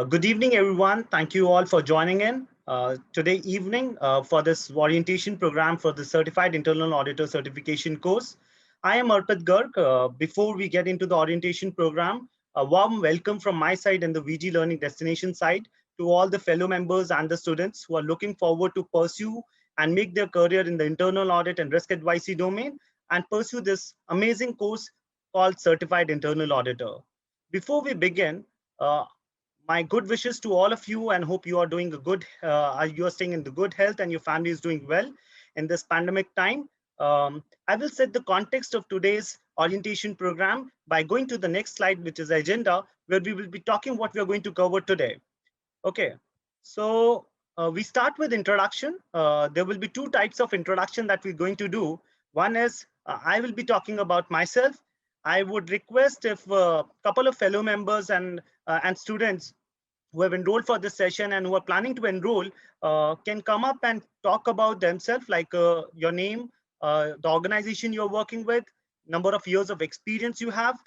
Good evening, everyone. Thank you all for joining in today evening for this orientation program for the Certified Internal Auditor Certification course. I am Arpit Garg. Before we get into the orientation program, a warm welcome from my side and the VG Learning Destination side to all the fellow members and the students who are looking forward to pursue and make their career in the internal audit and risk advisory domain and pursue this amazing course called Certified Internal Auditor. Before we begin, my good wishes to all of you and hope you are doing a good you are staying in the good health and your family is doing well in this pandemic time. I will set the context of today's orientation program by going to the next slide, which is agenda, where we will be talking what we are going to cover today. Okay, so we start with introduction. There will be two types of introduction that we're going to do. One is I will be talking about myself. I would request if a couple of fellow members and students who have enrolled for this session and who are planning to enroll can come up and talk about themselves, like your name, the organization you're working with, number of years of experience you have,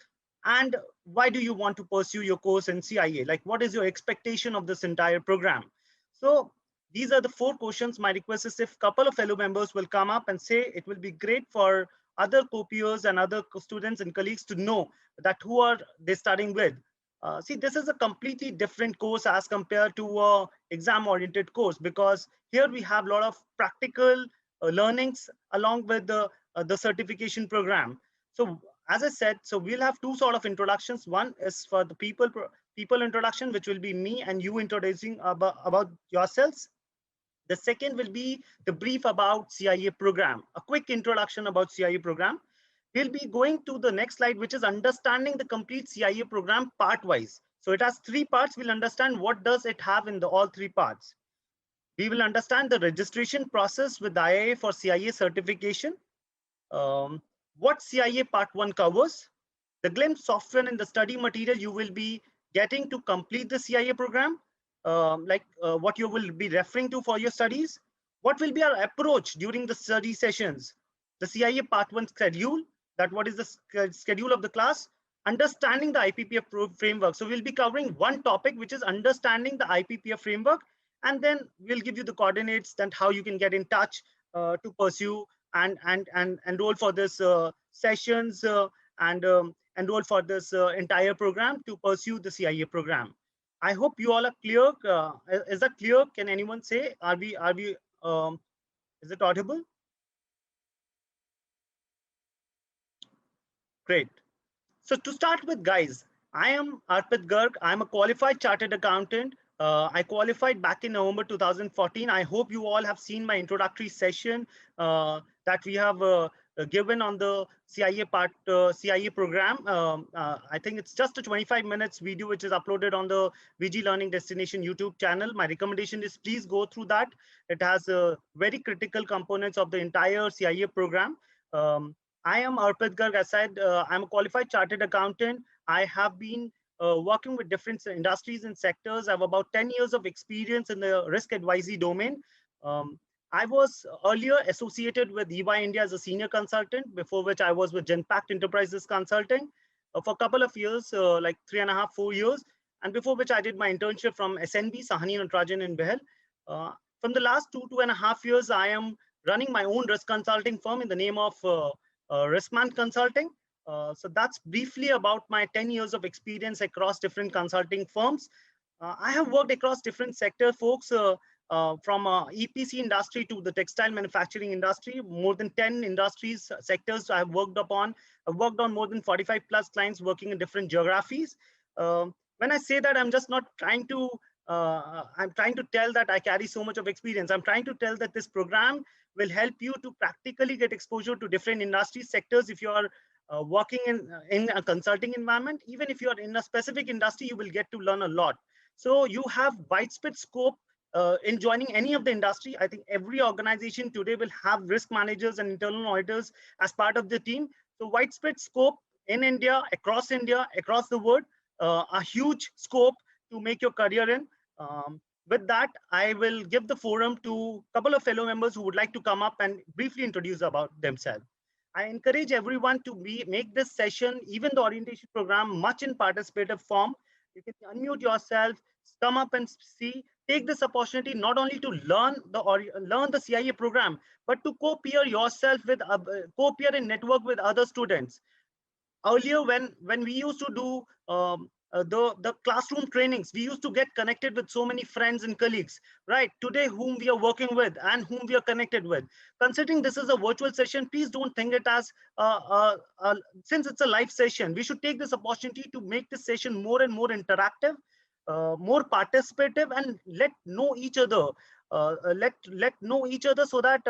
and why do you want to pursue your course in CIA? Like, what is your expectation of this entire program? So these are the four questions. My request is if a couple of fellow members will come up and say, it will be great for other co-peers and other students and colleagues to know that who are they studying with. See, this is a completely different course as compared to a exam-oriented course, because here we have a lot of practical learnings along with the certification program. So as I said, so we'll have two sort of introductions. One is for the people introduction, which will be me and you introducing about yourselves. The second will be the brief about CIA program, a quick introduction about CIA program. We'll be going to the next slide, which is understanding the complete CIA program part-wise. So it has three parts. We'll understand what does it have in the all three parts. We will understand the registration process with IIA for CIA certification, what CIA Part 1 covers, the glimpse software and the study material you will be getting to complete the CIA program, what you will be referring to for your studies, what will be our approach during the study sessions, the CIA Part 1 schedule, that what is the schedule of the class, understanding the IPPF framework. So we'll be covering one topic, which is understanding the IPPF framework, and then we'll give you the coordinates and how you can get in touch to pursue and enroll for this sessions and enroll for this entire program to pursue the CIA program. I hope you all are clear. Is that clear? Can anyone say, is it audible? Great. So to start with, guys, I am Arpit Garg. I'm a qualified chartered accountant. I qualified back in November 2014. I hope you all have seen my introductory session that we have given on the CIA program. I think it's just a 25 minutes video which is uploaded on the VG Learning Destination YouTube channel. My recommendation is please go through that. It has very critical components of the entire CIA program. I am Arpit Garg. I said I'm a qualified chartered accountant. I have been working with different industries and sectors. I have about 10 years of experience in the risk advisory domain. I was earlier associated with EY India as a senior consultant, before which I was with Genpact Enterprises Consulting for a couple of years, like 3.5, 4 years. And before which I did my internship from SNB, Sahani Natarajan in Behel. From the last 2.5 years, I am running my own risk consulting firm in the name of Riskman Consulting. So that's briefly about my 10 years of experience across different consulting firms. I have worked across different sector folks from EPC industry to the textile manufacturing industry, more than 10 industries, sectors I have worked upon. I've worked on more than 45 plus clients working in different geographies. When I say that, I'm just not trying to, I'm trying to tell that I carry so much of experience. I'm trying to tell that this program will help you to practically get exposure to different industry sectors. If you are working in a consulting environment, even if you are in a specific industry, you will get to learn a lot. So you have widespread scope in joining any of the industry. I think every organization today will have risk managers and internal auditors as part of the team. So widespread scope in India, across the world, a huge scope to make your career in. With that, I will give the forum to a couple of fellow members who would like to come up and briefly introduce about themselves. I encourage everyone to make this session, even the orientation program, much in participative form. You can unmute yourself, come up and see. Take this opportunity not only to learn the CIA program, but to co-peer yourself with co-peer and network with other students. Earlier, when we used to do the classroom trainings, we used to get connected with so many friends and colleagues, right? Today, whom we are working with and whom we are connected with. Considering this is a virtual session, please don't think it as since it's a live session, we should take this opportunity to make this session more and more interactive, more participative, and let know each other. Let know each other, so that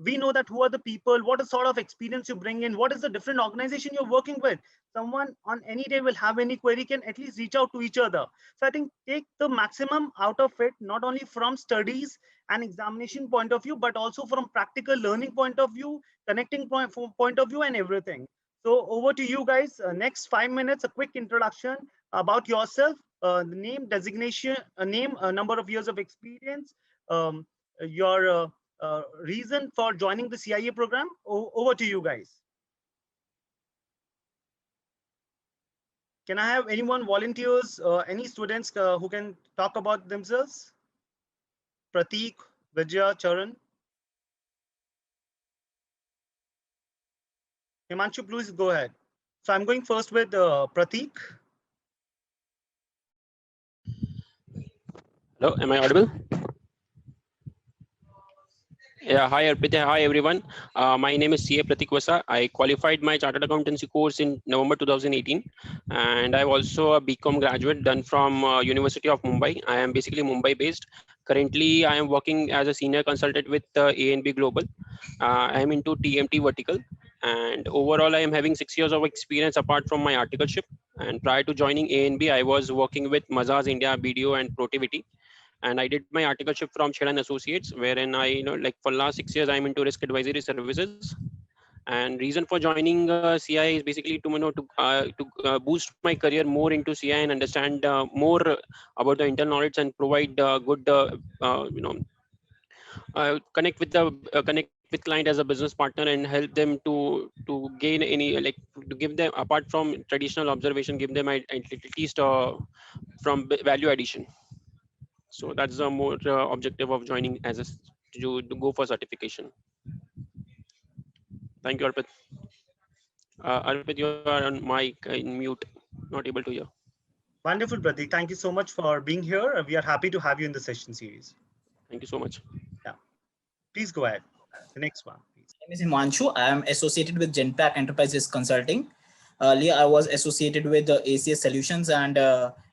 we know that who are the people, what is sort of experience you bring in, what is the different organization you're working with. Someone on any day will have any query, can at least reach out to each other. So I think take the maximum out of it, not only from studies and examination point of view, but also from practical learning point of view, connecting point of view, and everything. So over to you guys. Next 5 minutes, a quick introduction about yourself, the name, designation, a name, a number of years of experience, your reason for joining the CIA program. Over to you guys. Can I have anyone volunteers, any students who can talk about themselves? Prateek, Vijaya, Charan. Himanshu, please go ahead. So I'm going first with Prateek. Hello, am I audible? Yeah, hi Arpita, hi everyone. My name is CA Pratik Vasa. I qualified my chartered accountancy course in November 2018, and I'm also a BCom graduate done from University of Mumbai. I am basically Mumbai based. Currently, I am working as a senior consultant with A&B Global. I am into TMT vertical, and overall, I am having 6 years of experience apart from my articleship. And prior to joining A&B, I was working with Mazars India, BDO, and Protiviti. And I did my articleship from Sheran Associates, wherein I, like for last 6 years, I'm into risk advisory services. And reason for joining CI is basically to boost my career more into CI and understand more about the internal knowledge and provide good, connect with client as a business partner and help them to gain any, like to give them, apart from traditional observation, give them at least from value addition. So that's the more objective of joining as to go for certification. Thank you, Arpit. Arpit, you are on mic in mute, not able to hear. Wonderful, Prateek. Thank you so much for being here. We are happy to have you in the session series. Thank you so much. Yeah, please go ahead. The next one, please. My name is Himanshu. I am associated with Genpact Enterprises Consulting. Earlier, I was associated with ACS Solutions and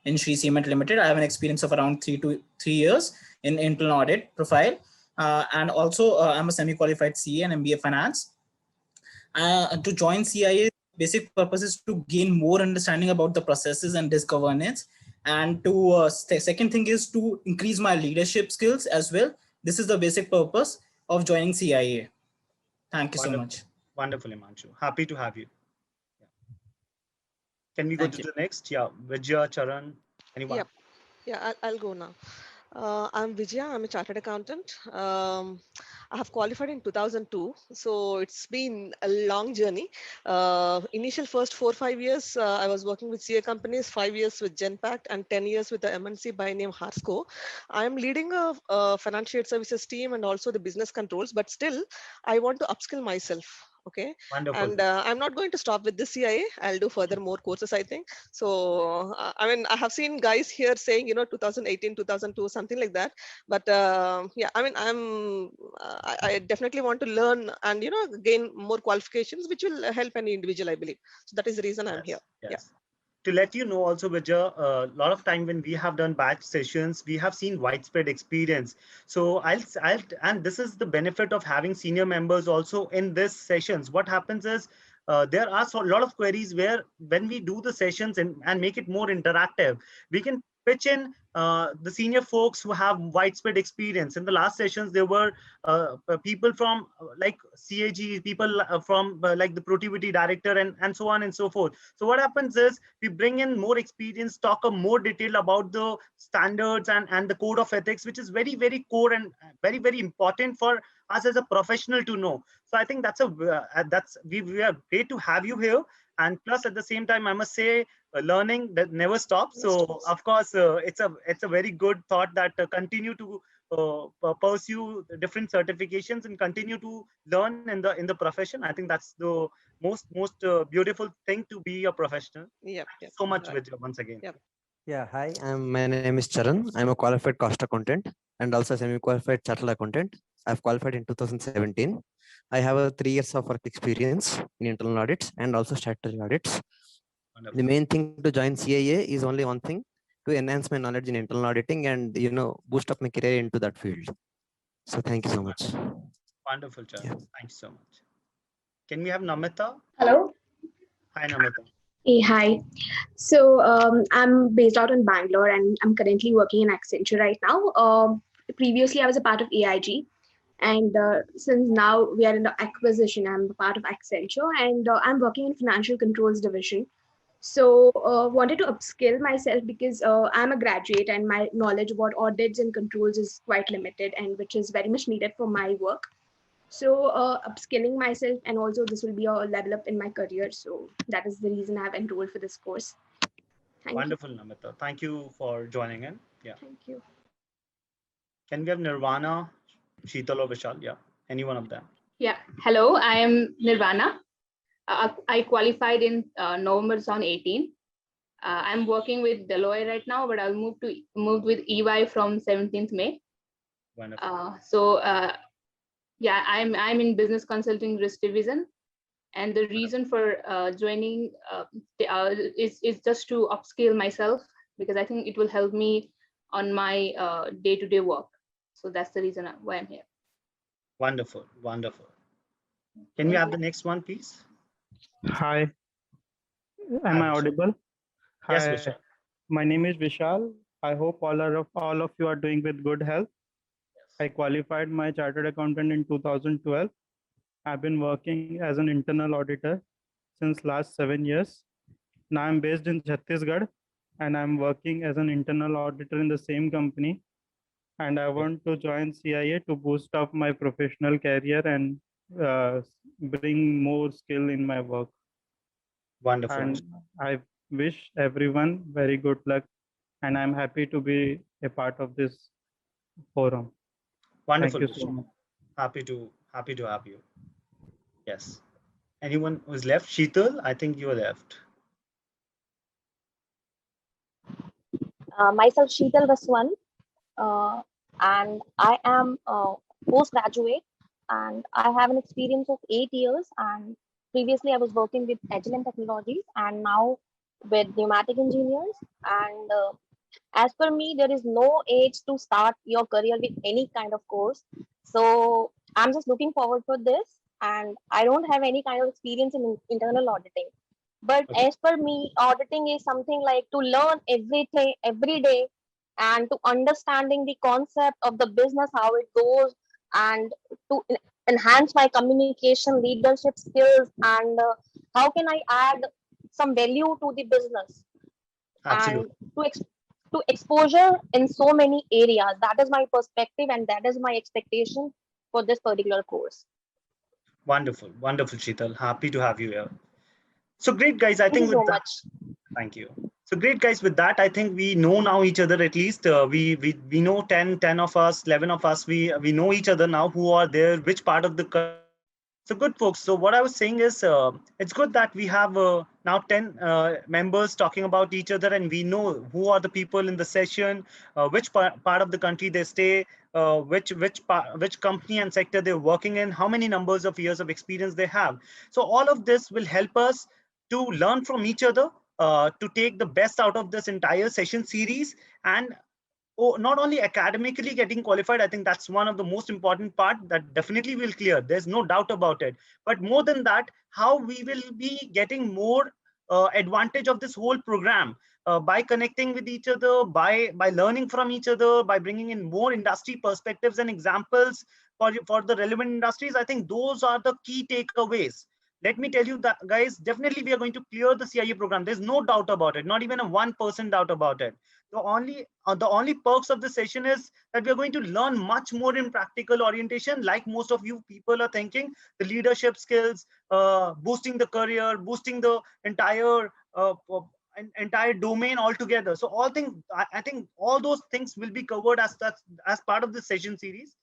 in Shree Cement Limited. I have an experience of around 3 years in internal audit profile. And also, I'm a semi-qualified CA and MBA Finance. To join CIA, basic purpose is to gain more understanding about the processes and risk governance. And to second thing is to increase my leadership skills as well. This is the basic purpose of joining CIA. Thank you so much. Wonderful, Himanshu. Happy to have you. Yeah. Can we go to the next? Yeah, Vijaya, Charan, anyone? Yeah, I'll go now. I'm Vijaya. I'm a chartered accountant. I have qualified in 2002, so it's been a long journey. Initial first 4-5 years, I was working with CA companies, 5 years with Genpact, and 10 years with the MNC by name Harsco. I'm leading a financial aid services team and also the business controls, but still, I want to upskill myself. Okay. Wonderful. And I'm not going to stop with the CIA. I'll do further more courses, I think. So, I mean, I have seen guys here saying, 2018, 2002, something like that. But yeah, I mean, I definitely want to learn and, gain more qualifications, which will help any individual, I believe. So that is the reason I'm here. Yes. Yeah. To let you know also, Vijay, a lot of time when we have done batch sessions, we have seen widespread experience. So and this is the benefit of having senior members also in this sessions. What happens is there are a lot of queries where when we do the sessions and make it more interactive, we can pitch in the senior folks who have widespread experience. In the last sessions, there were people from like CAG, people from like the Protiviti director and so on and so forth. So what happens is we bring in more experience, talk a more detail about the standards and the code of ethics, which is very, very core and very, very important for us as a professional to know. So I think we are great to have you here. And plus, at the same time, I must say, learning that never stops. So of course, it's a very good thought that continue to pursue the different certifications and continue to learn in the profession. I think that's the most beautiful thing to be a professional. Yep. Thank you Yep. so much, Right. Vijay, once again. Yep. Yeah, hi, my name is Charan. I'm a qualified cost accountant and also semi-qualified chartered accountant. I've qualified in 2017. I have a 3 years of work experience in internal audits and also statutory audits. Wonderful. The main thing to join CIA is only one thing: to enhance my knowledge in internal auditing and boost up my career into that field. So thank you so much. Wonderful, Charan. Yeah. Thanks so much. Can we have Namita? Hello. Hi, Namita. Hey, hi. So I'm based out in Bangalore and I'm currently working in Accenture right now. Previously, I was a part of AIG. And since now we are in the acquisition, I'm a part of Accenture and I'm working in financial controls division. So wanted to upskill myself because I'm a graduate and my knowledge about audits and controls is quite limited and which is very much needed for my work. So upskilling myself and also this will be a level up in my career. So that is the reason I've enrolled for this course. Thank Wonderful, Namita. Thank you for joining in. Yeah. you. Thank you. Can we have Nirvana, Sheetal or Vishal? Yeah, any one of them. Yeah, hello, I am Nirvana. I qualified in November 2018. I'm working with Deloitte right now, but I'll move with EY from 17th May. Wonderful. Yeah, I'm in business consulting risk division, and the reason for joining is just to upskill myself because I think it will help me on my day-to-day work. So that's the reason why I'm here. Wonderful, wonderful. Can we have the next one, please? Hi, am I audible? Yes, Hi, Vishal. my name is Vishal. I hope all of you are doing with good health. I qualified my chartered accountant in 2012. I've been working as an internal auditor since last 7 years. Now I'm based in Chhattisgarh and I'm working as an internal auditor in the same company. And I want to join CIA to boost up my professional career and bring more skill in my work. Wonderful. And I wish everyone very good luck, and I'm happy to be a part of this forum. Wonderful. Thank you so much. Happy to have you. Yes. Anyone who's left? Sheetal, I think you are left. Myself, Sheetal Vaswan, and I am a postgraduate, and I have an experience of 8 years. And previously, I was working with Agilent Technologies, and now with pneumatic engineers. And as per me, there is no age to start your career with any kind of course. So I'm just looking forward for this, and I don't have any kind of experience in internal auditing. But Okay. as per me, auditing is something like to learn everything every day and to understanding the concept of the business, how it goes, and to enhance my communication, leadership skills, and how can I add some value to the business Absolutely. and to exposure in so many areas. That is my perspective and that is my expectation for this particular course. Wonderful, wonderful, Sheetal. Happy to have you here. So great, guys. I Thank think you so with that, much. thank you. So great, guys. With that, I think we know now each other at least. We know 10 of us, 11 of us. We know each other now. Who are there? Which part of the So good, folks. So what I was saying is, it's good that we have now 10 members talking about each other, and we know who are the people in the session, which part of the country they stay, which company and sector they're working in, how many numbers of years of experience they have. So all of this will help us to learn from each other, to take the best out of this entire session series, and not only academically getting qualified. I think that's one of the most important part that definitely will clear. There's no doubt about it. But more than that, how we will be getting more advantage of this whole program by connecting with each other, by learning from each other, by bringing in more industry perspectives and examples for the relevant industries. I think those are the key takeaways. Let me tell you that, guys, definitely we are going to clear the CIA program. There's no doubt about it, not even a 1% doubt about it. The only perks of the session is that we are going to learn much more in practical orientation, like most of you people are thinking, the leadership skills, boosting the career, boosting the entire an entire domain altogether. So all things, I think all those things will be covered as part of the session series.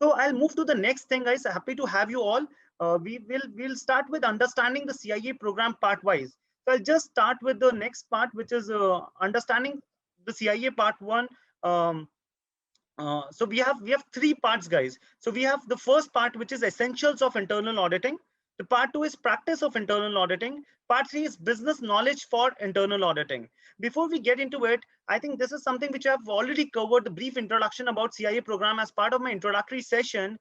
So I'll move to the next thing, guys. Happy to have you all. We'll start with understanding the CIA program part wise. So I'll just start with the next part, which is understanding the CIA part one. Um, so we have three parts, guys. So we have the first part, which is essentials of internal auditing. The part two is practice of internal auditing. Part three is business knowledge for internal auditing. Before we get into it, I think this is something which I've already covered the brief introduction about CIA program as part of my introductory session.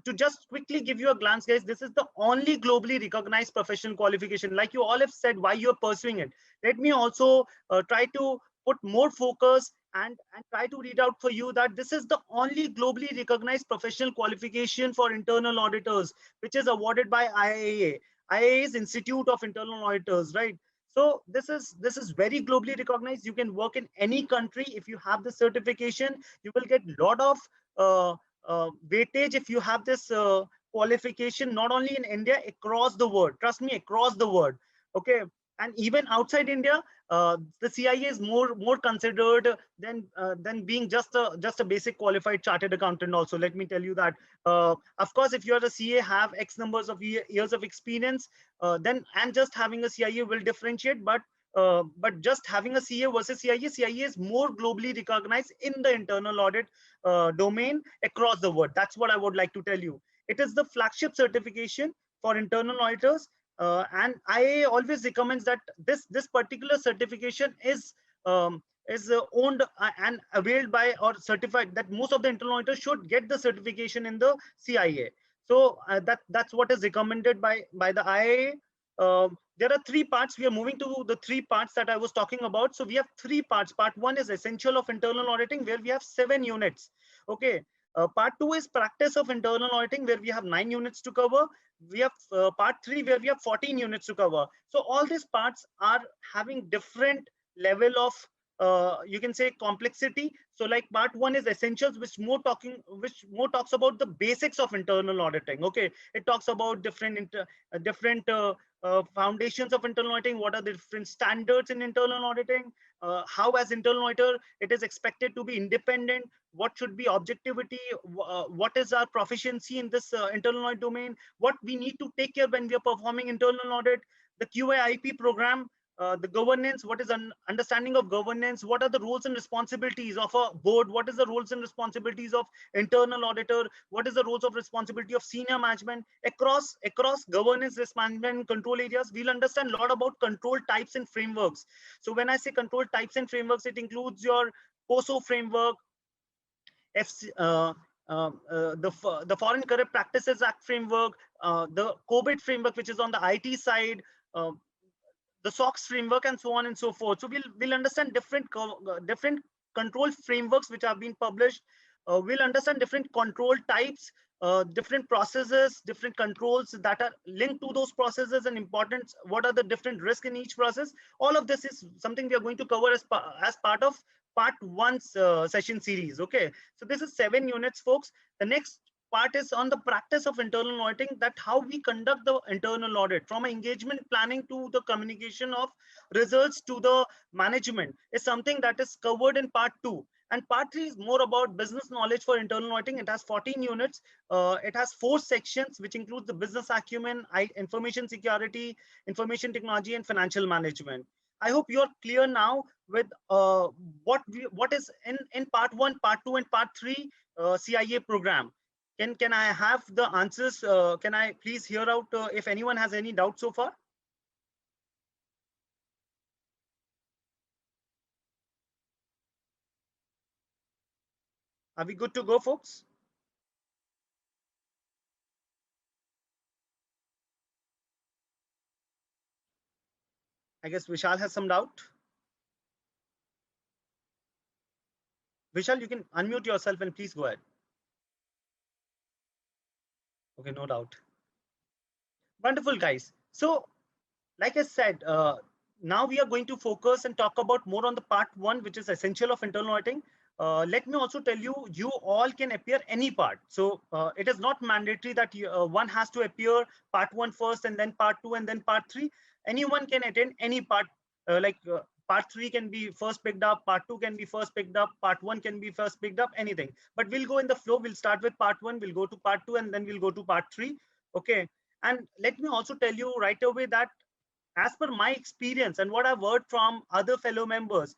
To just quickly give you a glance, guys, this is the only globally recognized professional qualification. Like you all have said, why you're pursuing it. Let me also try to put more focus and try to read out for you that this is the only globally recognized professional qualification for internal auditors, which is awarded by IAA. IAA is Institute of Internal Auditors, right? So this is very globally recognized. You can work in any country. If you have the certification, you will get a lot of weightage if you have this qualification, not only in India, across the world. Trust me, across the world. Okay. And even outside India, the CIA is more considered than being just a basic qualified chartered accountant. Also, let me tell you that. Of course, if you are a CA, have X numbers of years of experience, then and just having a CIA will differentiate. But just having a CA versus CIA is more globally recognized in the internal audit domain across the world. That's what I would like to tell you. It is the flagship certification for internal auditors. And IAA always recommends that this particular certification is owned and availed by or certified, that most of the internal auditors should get the certification in the CIA. So that's what is recommended by the IAA. There are three parts. We are moving to the three parts that I was talking about. So we have three parts. Part one is essential of internal auditing, where we have 7 units. Okay. Part two is practice of internal auditing, where we have 9 units to cover. We have part three, where we have 14 units to cover. So all these parts are having different level of you can say complexity. So like part one is essentials, which more talks about the basics of internal auditing. Okay, it talks about different foundations of internal auditing. What are the different standards in internal auditing? How as internal auditor it is expected to be independent? What should be objectivity? What is our proficiency in this internal audit domain? What we need to take care when we are performing internal audit? The QAIP program, the governance, what is an understanding of governance? What are the roles and responsibilities of a board? What is the roles and responsibilities of internal auditor? What is the roles of responsibility of senior management across governance, risk management, control areas? We'll understand a lot about control types and frameworks. So when I say control types and frameworks, it includes your POSO framework, the Foreign Corrupt Practices Act framework, the COBIT framework, which is on the IT side, the SOX framework, and so on and so forth. So we'll understand different control frameworks which have been published. We'll understand different control types, different processes, different controls that are linked to those processes, and importance. What are the different risks in each process? All of this is something we are going to cover as part of part one's session series. Okay, so this is 7 units, folks. The next part is on the practice of internal auditing, that how we conduct the internal audit, from engagement planning to the communication of results to the management, is something that is covered in part 2. And part 3 is more about business knowledge for internal auditing. It has 14 units. It has 4 sections, which includes the business acumen, information security, information technology, and financial management. I hope you're clear now with what is in part 1, part 2, and part 3 CIA program. Can I have the answers? Can I please hear out if anyone has any doubt so far? Are we good to go, folks? I guess Vishal has some doubt. Vishal, you can unmute yourself and please go ahead. Okay, no doubt. Wonderful, guys. So, like I said, now we are going to focus and talk about more on the part 1, which is essential of internal auditing. Let me also tell you, you all can appear any part. So it is not mandatory that one has to appear part 1 first and then part 2 and then part 3. Anyone can attend any part, part 3 can be first picked up, part 2 can be first picked up, part 1 can be first picked up, anything. But we'll go in the flow. We'll start with part 1, we'll go to part 2, and then we'll go to part 3. Okay. And let me also tell you right away that as per my experience and what I've heard from other fellow members,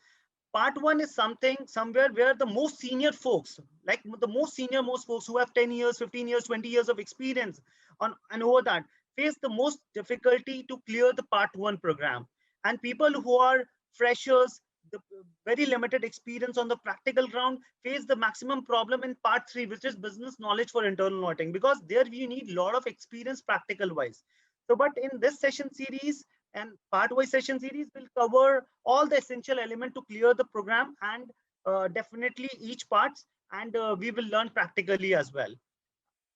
part 1 is somewhere where the most senior folks, like the most folks who have 10 years, 15 years, 20 years of experience on and over that, face the most difficulty to clear the part 1 program. And people who are freshers, the very limited experience on the practical ground, face the maximum problem in part 3, which is business knowledge for internal auditing, because there we need a lot of experience practical wise. So, but in this session series and part-wise session series, will cover all the essential element to clear the program, and definitely each parts, and we will learn practically as well.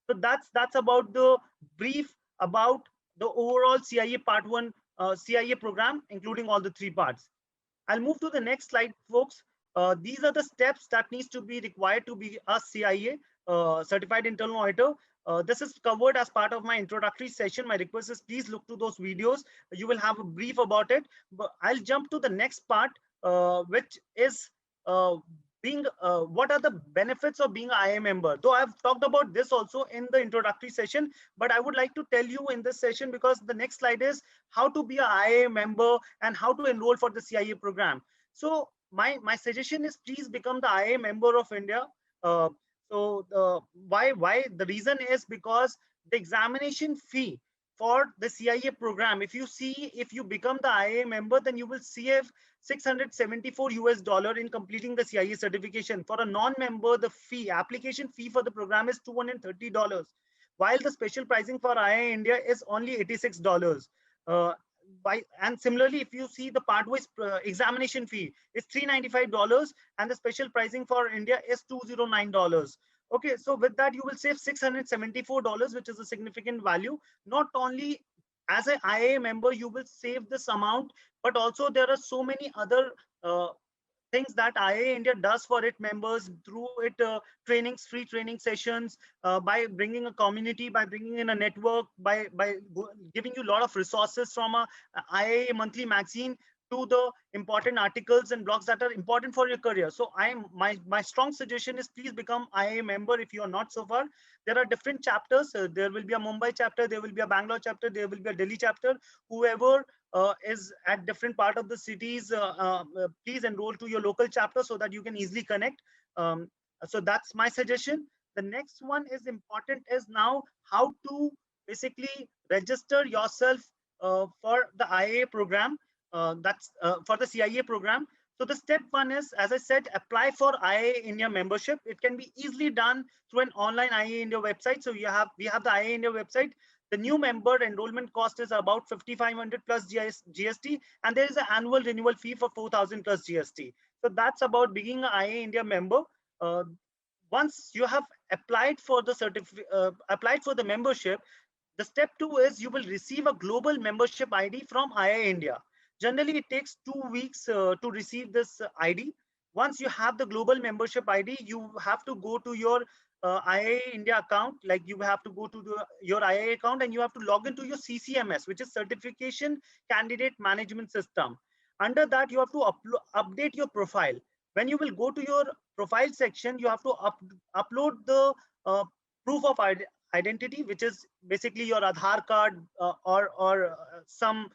So that's about the brief about the overall CIA part 1 CIA program, including all the 3 parts. I'll move to the next slide, folks. These are the steps that needs to be required to be a CIA certified internal auditor. This is covered as part of my introductory session. My request is please look to those videos. You will have a brief about it. But I'll jump to the next part, which is what are the benefits of being an IA member. Though I've talked about this also in the introductory session, but I would like to tell you in this session, because the next slide is how to be an IA member and how to enroll for the CIA program. So my suggestion is please become the IA member of India. Why? The reason is because the examination fee for the CIA program, if you become the IA member, then you will save $674 in completing the CIA certification. For a non-member, the application fee for the program is $230, while the special pricing for IA India is only $86. And similarly, if you see the part-wise examination fee is $395, and the special pricing for India is $209. Okay, so with that, you will save $674, which is a significant value. Not only as an IA member, you will save this amount, but also there are so many other things that IA India does for its members through trainings, free training sessions, by bringing a community, by bringing in a network, by giving you a lot of resources from a IA monthly magazine to the important articles and blogs that are important for your career. So my strong suggestion is please become IA member if you are not so far. There are different chapters. There will be a Mumbai chapter, there will be a Bangalore chapter, there will be a Delhi chapter. Whoever is at different part of the cities, please enroll to your local chapter so that you can easily connect. So that's my suggestion. The next one is important is now how to basically register yourself for the IA program. That's for the CIA program. So the step 1 is, as I said, apply for IA India membership. It can be easily done through an online IA India website. So we have the IA India website. The new member enrollment cost is about 5,500 plus GST, and there is an annual renewal fee for 4,000 plus GST. So that's about being an IA India member. Once you have applied for the membership, the step 2 is you will receive a global membership ID from IA India. Generally, it takes 2 weeks to receive this ID. Once you have the global membership ID, you have to go to your IA India account. Like you have to go to your IA account and you have to log into your CCMS, which is Certification Candidate Management System. Under that, you have to update your profile. When you will go to your profile section, you have to upload the proof of identity, which is basically your Aadhaar card or some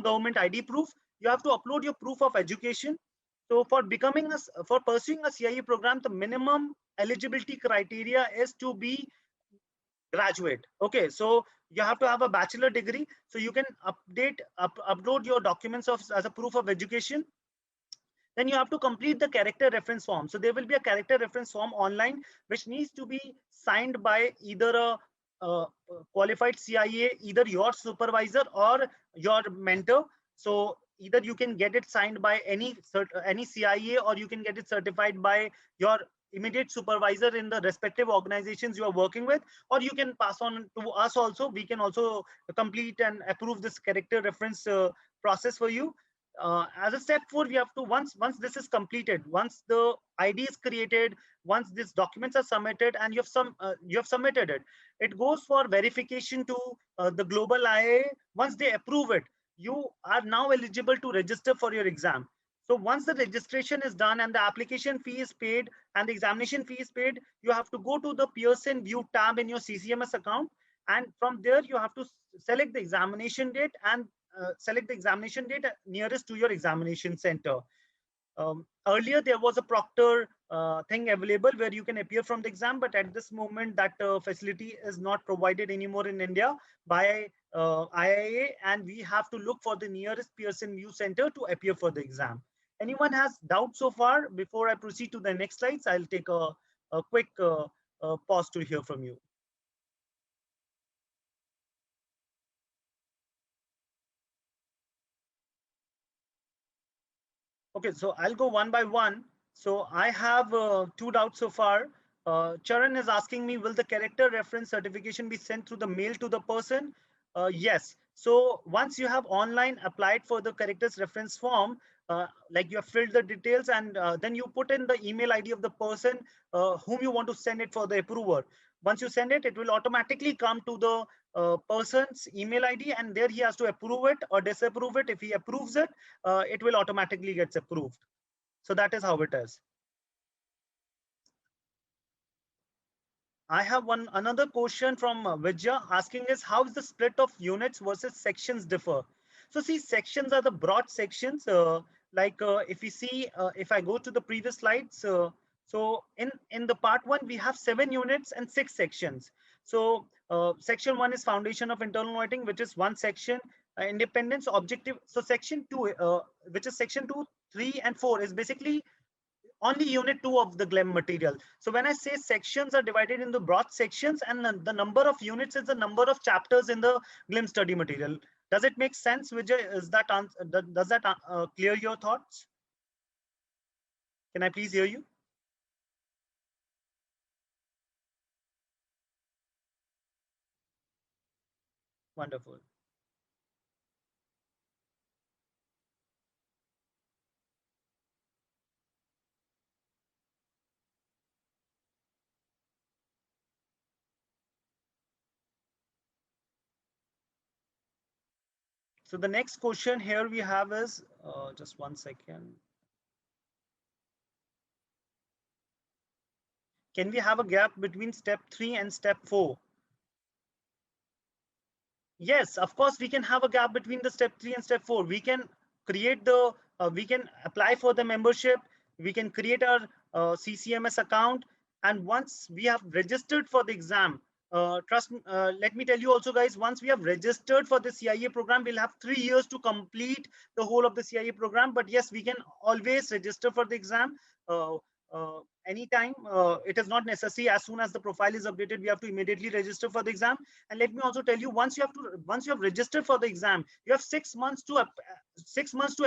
government ID proof. You have to upload your proof of education. So for pursuing a CIA program, the minimum eligibility criteria is to be graduate. Okay, so you have to have a bachelor degree. So you can upload your documents as a proof of education. Then you have to complete the character reference form. So there will be a character reference form online, which needs to be signed by either a qualified CIA, either your supervisor or your mentor. So either you can get it signed by any CIA, or you can get it certified by your immediate supervisor in the respective organizations you are working with, or you can pass on to us also. We can also complete and approve this character reference process for you. As a step 4, we have to, once this is completed, once the ID is created, once these documents are submitted and you have submitted it, it goes for verification to the global IA. Once they approve it, you are now eligible to register for your exam. So once the registration is done and the application fee is paid and the examination fee is paid, you have to go to the Pearson VUE tab in your CCMS account. And from there, you have to select the examination date and select the examination date nearest to your examination center. Earlier, there was a proctor thing available where you can appear from the exam, but at this moment, that facility is not provided anymore in India by IIA, and we have to look for the nearest Pearson VUE center to appear for the exam. Anyone has doubts so far? Before I proceed to the next slides, I'll take a quick pause to hear from you. Okay, so I'll go one by one. So I have two doubts so far. Charan is asking me, will the character reference certification be sent through the mail to the person? Yes. So once you have online applied for the characters reference form, like you have filled the details and then you put in the email ID of the person whom you want to send it for the approver. Once you send it, it will automatically come to the person's email ID, and there he has to approve it or disapprove it. If he approves it, it will automatically gets approved. So that is how it is. I have another question from Vijaya asking is, how is the split of units versus sections differ? So see, sections are the broad sections. If you see, if I go to the previous slides, so in the part 1, we have 7 units and 6 sections. So section 1 is foundation of internal auditing, which is one section. Independence, objective. So section 2, which is section 2, 3, and 4 is basically only unit 2 of the GLEM material. So when I say sections are divided into broad sections, and the number of units is the number of chapters in the GLEM study material. Does it make sense, Vijay? Is that does that clear your thoughts? Can I please hear you? Wonderful. So the next question here we have is, just one second. Can we have a gap between step 3 and step 4? Yes, of course, we can have a gap between the step 3 and step 4. We can create the, we can apply for the membership. We can create our CCMS account. And once we have registered for the exam, let me tell you also, guys, once we have registered for the CIA program, we'll have 3 years to complete the whole of the CIA program. But yes, we can always register for the exam anytime. It is not necessary. As soon as the profile is updated, we have to immediately register for the exam. And let me also tell you, once you have registered for the exam, you have 6 months to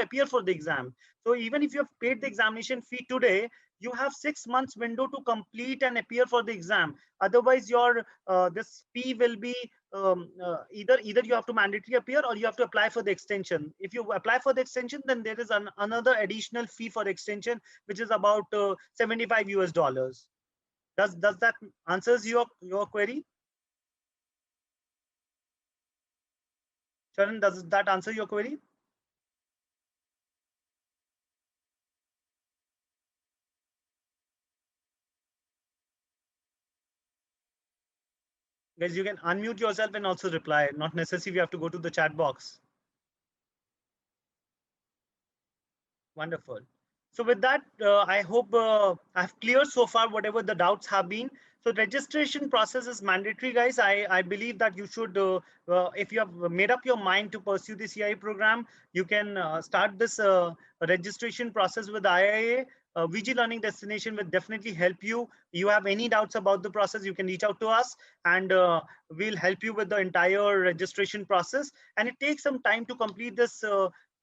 appear for the exam. So even if you have paid the examination fee today, you have 6 months window to complete and appear for the exam. Otherwise, your this fee will be either you have to mandatorily appear or you have to apply for the extension. If you apply for the extension, then there is another additional fee for extension, which is about $75 US. Does that answers your query? Sharon, does that answer your query? Guys, you can unmute yourself and also reply. Not necessary, you have to go to the chat box. Wonderful. So with that, I hope I've cleared so far whatever the doubts have been. So registration process is mandatory, guys. I believe that you should, if you have made up your mind to pursue the CIA program, you can start this registration process with IIA. VG Learning Destination will definitely help you. You have any doubts about the process, you can reach out to us and we'll help you with the entire registration process. And it takes some time to complete this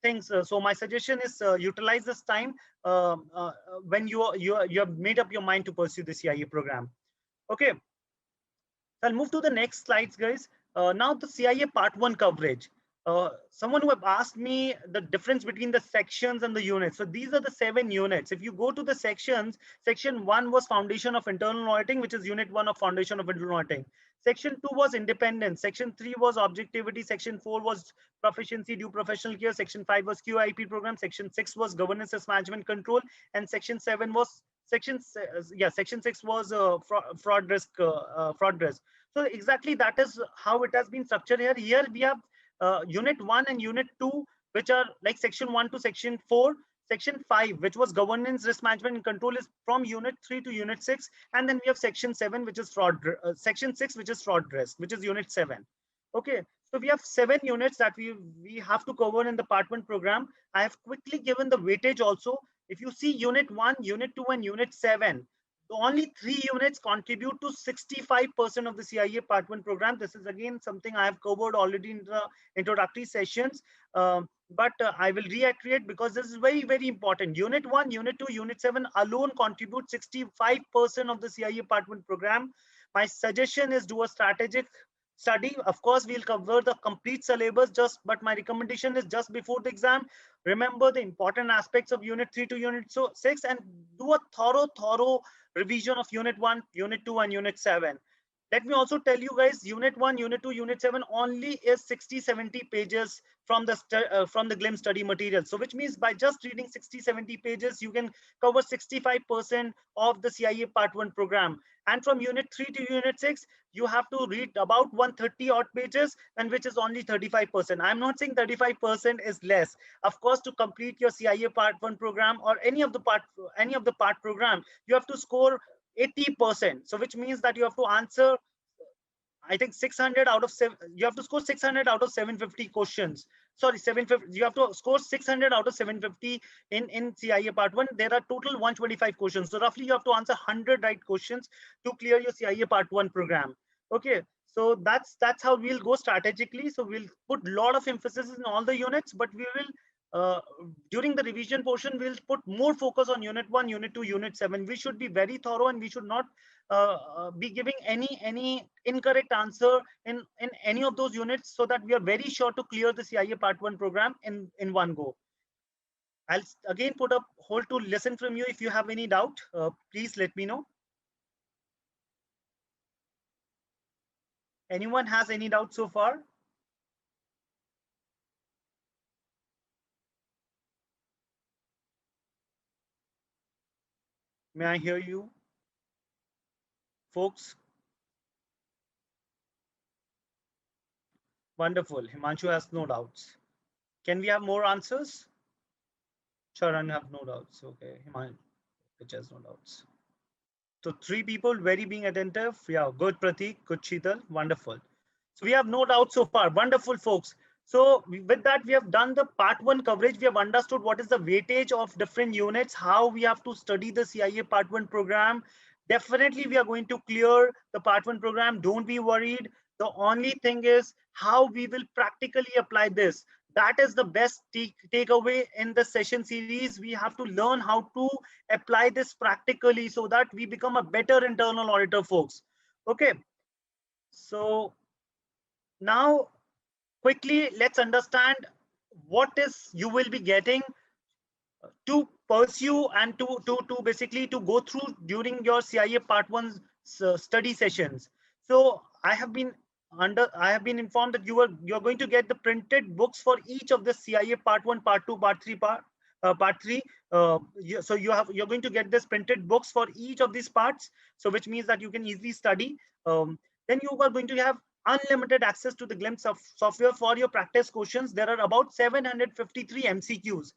things. So my suggestion is utilize this time when you have made up your mind to pursue the CIA program. Okay, so I'll move to the next slides, guys. Now the CIA Part 1 coverage. someone who have asked me the difference between the sections and the units. So these are the 7 units. If you go to the sections, section 1 was foundation of internal auditing, which is unit 1 of foundation of internal auditing. Section 2 was independence. Section 3 was objectivity. Section 4 was proficiency, due professional care. Section 5 was QIP program. Section 6 was governance as management control. And section 7 was section 6 was fraud risk. So exactly that is how it has been structured here. Here we have unit 1 and unit 2, which are like section 1 to section 4. Section 5, which was governance, risk management and control, is from unit 3 to unit 6. And then we have section 7, which is section 6, which is fraud risk, which is unit 7. Okay, so we have 7 units that we have to cover in the part 1 program. I have quickly given the weightage also. If you see unit 1, unit 2 and unit 7, only 3 units contribute to 65% of the CIA Part 1 program. This is again something I have covered already in the introductory sessions, but I will reiterate because this is very, very important. Unit 1, Unit 2, Unit 7 alone contribute 65% of the CIA Part 1 program. My suggestion is do a strategic study. Of course, we'll cover the complete syllabus, but my recommendation is just before the exam, remember the important aspects of Unit 3 to Unit 6 and do a thorough revision of Unit 1, Unit 2 and Unit 7. Let me also tell you guys, Unit 1, Unit 2, Unit 7 only is 60-70 pages from the GLIM study material. So which means by just reading 60-70 pages, you can cover 65% of the CIA Part 1 program. And from Unit 3 to Unit 6, you have to read about 130 odd pages, and which is only 35%. I'm not saying 35% is less. Of course, to complete your CIA Part 1 program or any of the part program, you have to score 80%. So which means that you have to answer, I think 600 out of 7, you have to score 600 out of 750 questions. Sorry, 750, you have to score 600 out of 750 in CIA Part 1. There are total 125 questions. So roughly you have to answer 100 right questions to clear your CIA Part 1 program. Okay, so that's how we'll go strategically. So we'll put a lot of emphasis in all the units, but we will during the revision portion, we'll put more focus on Unit 1, Unit 2, Unit 7. We should be very thorough and we should not be giving any incorrect answer in any of those units, so that we are very sure to clear the CIA Part 1 program in one go. I'll again put a hold to listen from you. If you have any doubt, please let me know. Anyone has any doubt so far? May I hear you, folks? Wonderful. Himanshu has no doubts. Can we have more answers? Charan have no doubts. Okay, Himanshu, which has no doubts. So 3 people very being attentive. Yeah, good Pratik, good Sheetal, wonderful. So we have no doubt so far. Wonderful, folks. So with that, we have done the Part 1 coverage. We have understood what is the weightage of different units, how we have to study the CIA Part 1 program. Definitely, we are going to clear the Part 1 program. Don't be worried. The only thing is how we will practically apply this. That is the best takeaway in the session series. We have to learn how to apply this practically so that we become a better internal auditor, folks. Okay. So now quickly, let's understand what is you will be getting to pursue and to basically to go through during your CIA Part 1 study sessions. So I have been informed that you're going to get the printed books for each of the CIA Part 1, Part 2, Part 3, Part 3. So you're going to get this printed books for each of these parts. So which means that you can easily study. Then you are going to have unlimited access to the Glimpse of software for your practice questions. There are about 753 MCQs.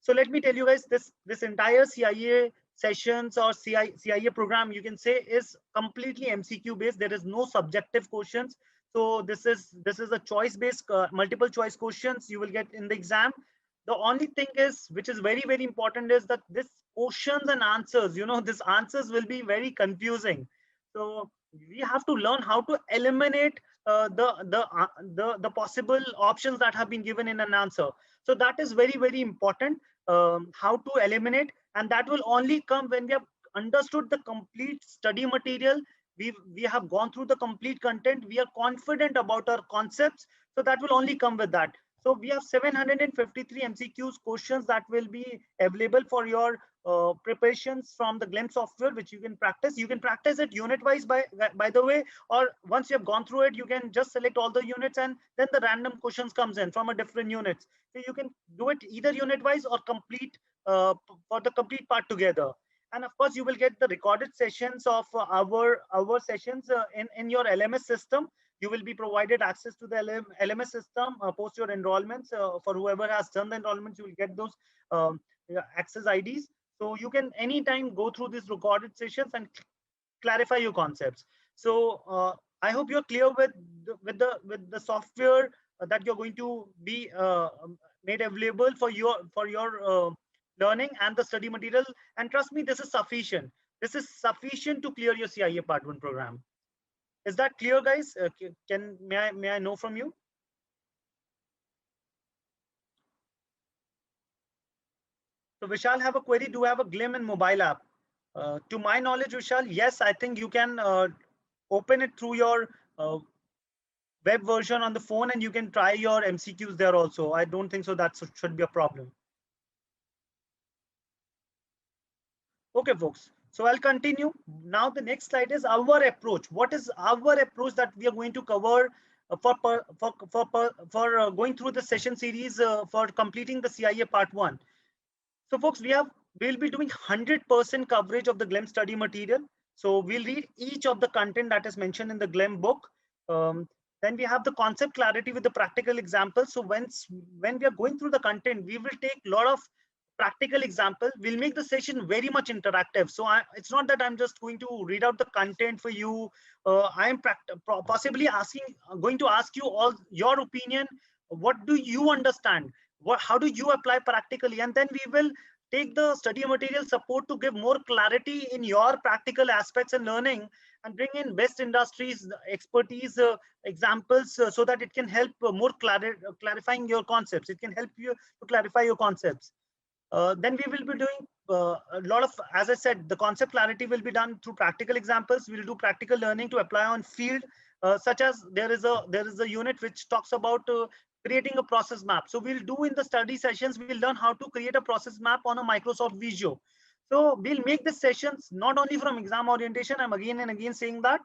So let me tell you guys, this entire CIA sessions or CIA program, you can say, is completely MCQ based. There is no subjective questions. So this is a choice based multiple choice questions you will get in the exam. The only thing is, which is very, very important, is that this questions and answers, these answers will be very confusing. So we have to learn how to eliminate the possible options that have been given in an answer. So that is very, very important, how to eliminate, and that will only come when we have understood the complete study material. We have gone through the complete content. We are confident about our concepts. So that will only come with that. So we have 753 MCQs questions that will be available for your preparations from the Glemt software, which you can practice. You can practice it unit wise by the way, or once you have gone through it, you can just select all the units and then the random questions comes in from a different units. So you can do it either unit wise or complete for the complete part together. And of course, you will get the recorded sessions of our sessions in your LMS system. You will be provided access to the LMS system post your enrollments. For whoever has done the enrollments, you will get those access IDs. So you can anytime go through these recorded sessions and clarify your concepts. So I hope you're clear with the software that you're going to be made available for your learning and the study material. And trust me, this is sufficient. This is sufficient to clear your CIA Part 1 program. Is that clear, guys? May I know from you? So Vishal have a query. Do you have a Glim and mobile app? To my knowledge, Vishal, yes, I think you can open it through your web version on the phone, and you can try your MCQs there also. I don't think so that should be a problem. Okay, folks. So I'll continue. Now the next slide is our approach. What is our approach that we are going to cover for going through the session series for completing the CIA Part 1? So folks, we'll be doing 100% coverage of the Glemt study material. So we'll read each of the content that is mentioned in the Glemt book. Then we have the concept clarity with the practical examples. So when we are going through the content, we will take a lot of practical examples. We'll make the session very much interactive. So it's not that I'm just going to read out the content for you. I am possibly going to ask you all your opinion. What do you understand? How do you apply practically? And then we will take the study material support to give more clarity in your practical aspects and learning, and bring in best industries expertise examples so that it can help more clarifying your concepts. It can help you to clarify your concepts. Then we will be doing a lot of, as I said, the concept clarity will be done through practical examples. We'll do practical learning to apply on field, such as there is a unit which talks about creating a process map. So we'll do in the study sessions, we'll learn how to create a process map on a Microsoft Visio. So we'll make the sessions not only from exam orientation, I'm again and again saying that,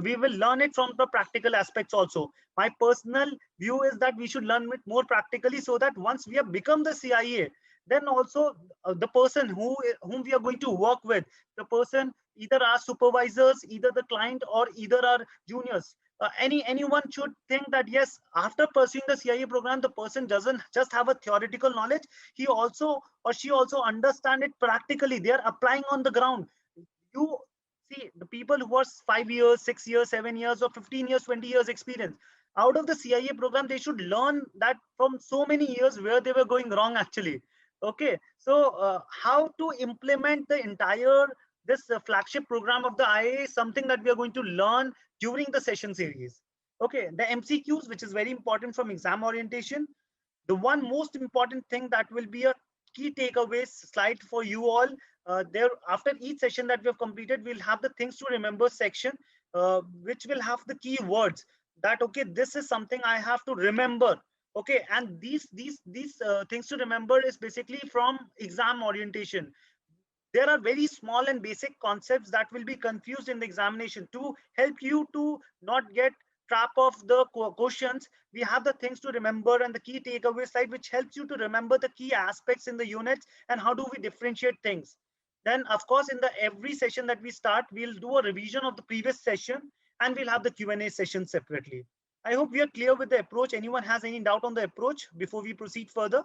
we will learn it from the practical aspects also. My personal view is that we should learn it more practically, so that once we have become the CIA, then also the person whom we are going to work with, the person, either our supervisors, either the client, or either our juniors, anyone should think that yes, after pursuing the CIA program, the person doesn't just have a theoretical knowledge, he also or she also understand it practically. They are applying on the ground. You see, the people who are 5 years, 6 years, 7 years, or 15 years, 20 years experience, out of the CIA program, they should learn that from so many years where they were going wrong actually. Okay, so how to implement the entire this flagship program of the IA is something that we are going to learn during the session series. Okay, the MCQs, which is very important from exam orientation. The one most important thing that will be a key takeaways slide for you all. There, after each session that we have completed, we'll have the things to remember section, which will have the key words that, okay, this is something I have to remember. Okay, and these things to remember is basically from exam orientation. There are very small and basic concepts that will be confused in the examination. To help you to not get trap of the questions, we have the things to remember and the key takeaway slide, which helps you to remember the key aspects in the units and how do we differentiate things. Then of course, in the every session that we start, we'll do a revision of the previous session, and we'll have the Q&A session separately. I hope we are clear with the approach. Anyone has any doubt on the approach before we proceed further?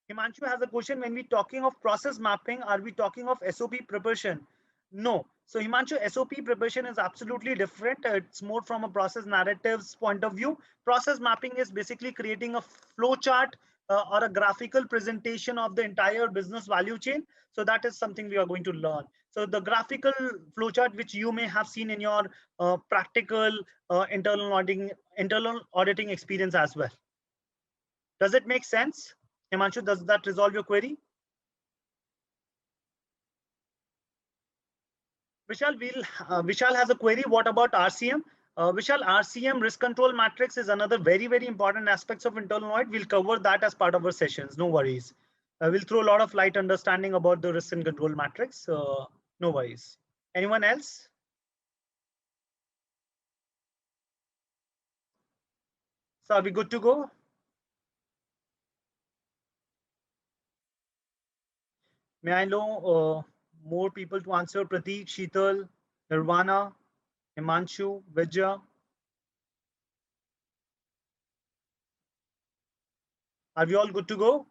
Himanshu has a question. When we talking of process mapping, are we talking of SOP preparation? No. So Himanshu, SOP preparation is absolutely different. It's more from a process narratives point of view. Process mapping is basically creating a flow chart or a graphical presentation of the entire business value chain. So that is something we are going to learn. So the graphical flowchart, which you may have seen in your practical internal auditing experience as well. Does it make sense? Himanshu, does that resolve your query? Vishal has a query. What about RCM? Vishal, RCM, risk control matrix, is another very, very important aspects of internal audit. We'll cover that as part of our sessions. No worries. We'll throw a lot of light understanding about the risk and control matrix. No worries. Anyone else? So are we good to go? May I know more people to answer? Prateek, Sheetal, Nirvana, Himanshu, Vijay. Are we all good to go?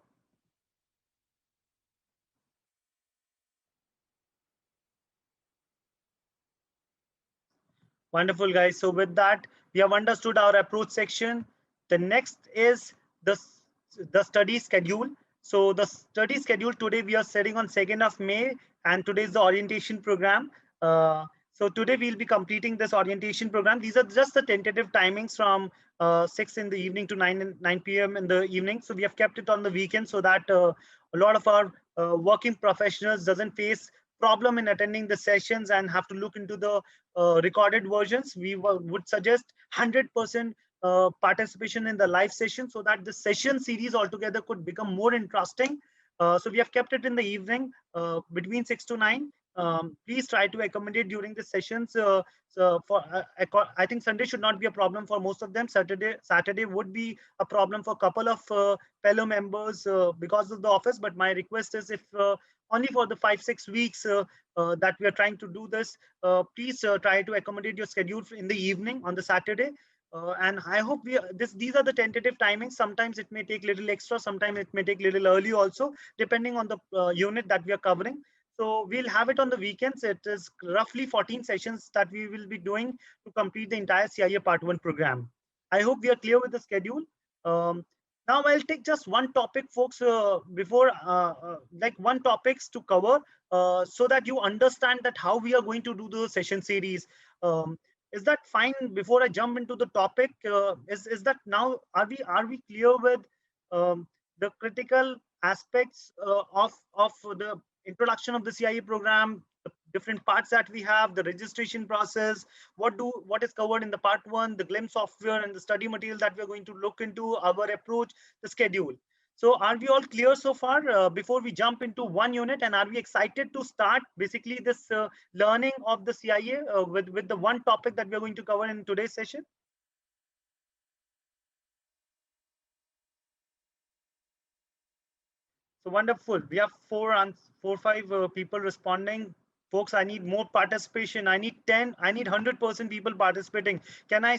Wonderful, guys. So with that, we have understood our approach section. The next is the study schedule. So the study schedule today we are setting on 2nd of May, and today is the orientation program. So today we'll be completing this orientation program. These are just the tentative timings from 6 in the evening to 9 p.m. in the evening. So we have kept it on the weekend so that a lot of our working professionals doesn't face problem in attending the sessions and have to look into the recorded versions. We would suggest 100% participation in the live session so that the session series altogether could become more interesting. So we have kept it in the evening between 6 to 9. Please try to accommodate during the sessions. So for I think Sunday should not be a problem for most of them. Saturday would be a problem for a couple of fellow members because of the office. But my request is, if only for the 5-6 weeks that we are trying to do this, please try to accommodate your schedule in the evening on the Saturday. And I hope these are the tentative timings. Sometimes it may take a little extra, sometimes it may take a little early also, depending on the unit that we are covering. So we'll have it on the weekends. It is roughly 14 sessions that we will be doing to complete the entire CIA Part 1 program. I hope we are clear with the schedule. Now I'll take just one topic, folks, before like one topics to cover so that you understand that how we are going to do the session series. Is that fine? Before I jump into the topic, is that now are we clear with the critical aspects of the introduction of the CIA program, the different parts that we have, the registration process, what is covered in the part 1, the glimpse software and the study material that we're going to look into, our approach, the schedule. So are we all clear so far before we jump into one unit, and are we excited to start basically this learning of the CIA with the one topic that we're going to cover in today's session? So wonderful. We have 5 people responding. Folks, I need more participation. I need 100% people participating. Can I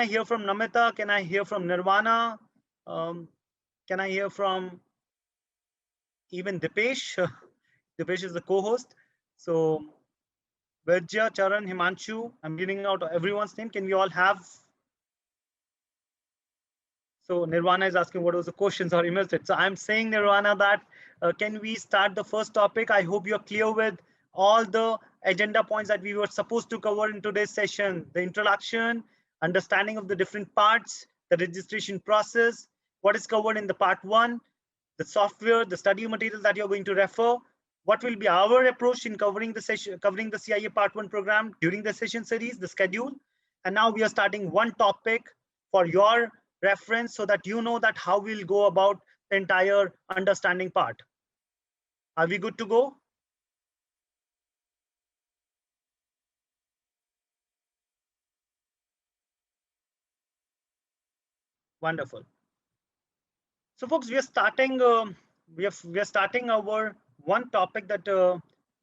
hear from Namita? Can I hear from Nirvana? Can I hear from even Dipesh? Dipesh is the co-host. So Virja, Charan, Himanshu, I'm reading out everyone's name. Can we all have? So Nirvana is asking what was the question. Sorry, missed it. So I'm saying, Nirvana, that can we start the first topic? I hope you're clear with all the agenda points that we were supposed to cover in today's session. The introduction, understanding of the different parts, the registration process, what is covered in the part 1, the software, the study material that you're going to refer, what will be our approach in covering the CIA part 1 program during the session series, the schedule. And now we are starting one topic for your reference so that you know that how we'll go about the entire understanding part. Are we good to go? Wonderful. So folks, we are starting we are starting our one topic that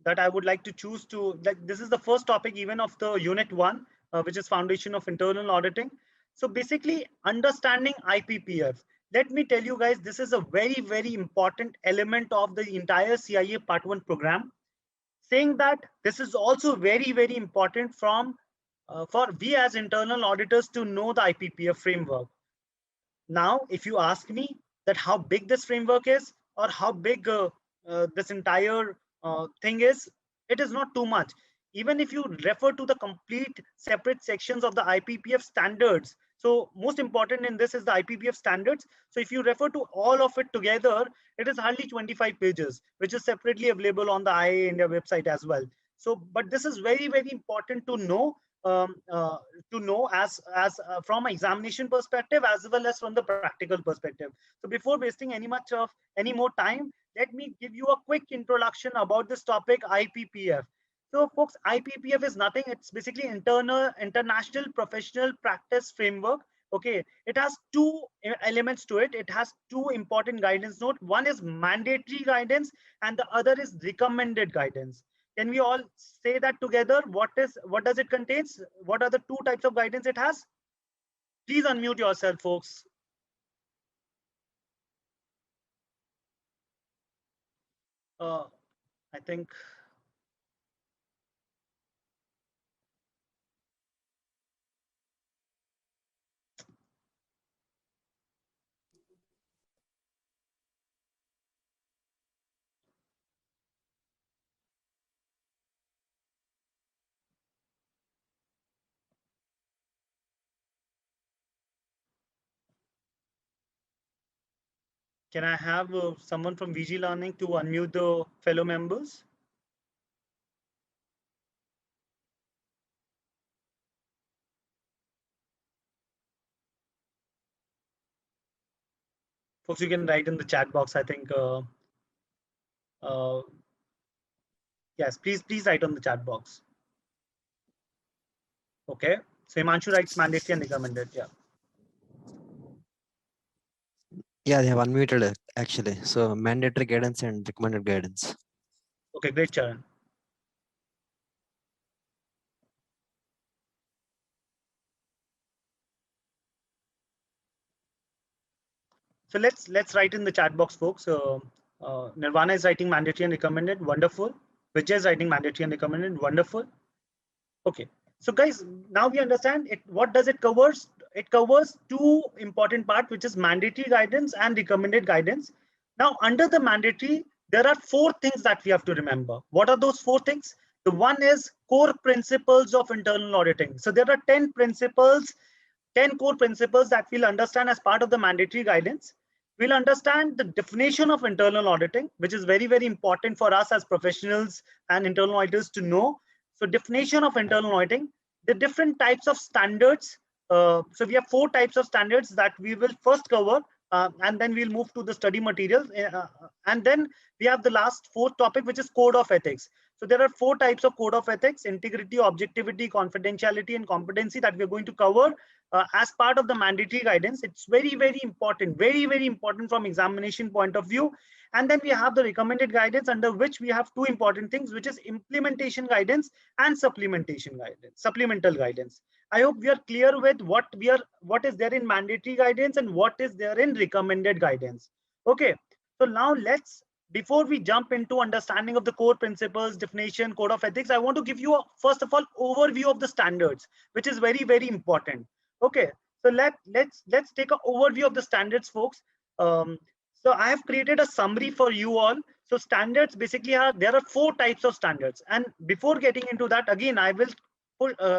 that I would like to choose to, like, this is the first topic even of the unit 1, which is foundation of internal auditing. So basically understanding IPPF. Let me tell you guys, this is a very, very important element of the entire CIA part 1 program. Saying that this is also very, very important for we as internal auditors to know the IPPF framework. Now, if you ask me that how big this framework is or how big this entire thing is, it is not too much. Even if you refer to the complete separate sections of the IPPF standards, so most important in this is the IPPF standards. So if you refer to all of it together, it is hardly 25 pages, which is separately available on the IA India website as well. So, but this is very, very important to know to know as from examination perspective as well as from the practical perspective. So before wasting any more time, let me give you a quick introduction about this topic, IPPF. So folks, IPPF is nothing. It's basically international professional practice framework. Okay, it has two elements to it. It has two important guidance note. One is mandatory guidance and the other is recommended guidance. Can we all say that together? What does it contains? What are the two types of guidance it has? Please unmute yourself, folks. I think can I have someone from VG Learning to unmute the fellow members? Folks, you can write in the chat box. I think, yes, please write on the chat box. Okay, so Himanshu writes mandatory and recommended. Yeah. Yeah, they have unmuted actually. So mandatory guidance and recommended guidance. Okay, great, Charan. So let's write in the chat box, folks. Nirvana is writing mandatory and recommended. Wonderful. Vijay is writing mandatory and recommended. Wonderful. Okay. So guys, now we understand it. What does it covers? It covers two important parts, which is mandatory guidance and recommended guidance. Now, under the mandatory, there are four things that we have to remember. What are those four things? The one is core principles of internal auditing. So there are 10 principles, 10 core principles that we'll understand as part of the mandatory guidance. We'll understand the definition of internal auditing, which is very, very important for us as professionals and internal auditors to know. So definition of internal auditing, the different types of standards. So we have four types of standards that we will first cover, and then we'll move to the study materials. And then we have the last fourth topic, which is code of ethics. So there are four types of code of ethics: integrity, objectivity, confidentiality, and competency that we're going to cover as part of the mandatory guidance. It's very, very important, very, very important from examination point of view. And then we have the recommended guidance, under which we have two important things, which is implementation guidance and supplementation guidance, supplemental guidance. I hope we are clear with what is there in mandatory guidance and what is there in recommended guidance. Okay, so now before we jump into understanding of the core principles, definition, code of ethics, I want to give you a, first of all, overview of the standards, which is very, very important. Okay, so let's take an overview of the standards, folks. So I have created a summary for you all. So standards basically there are four types of standards. And before getting into that, again, I will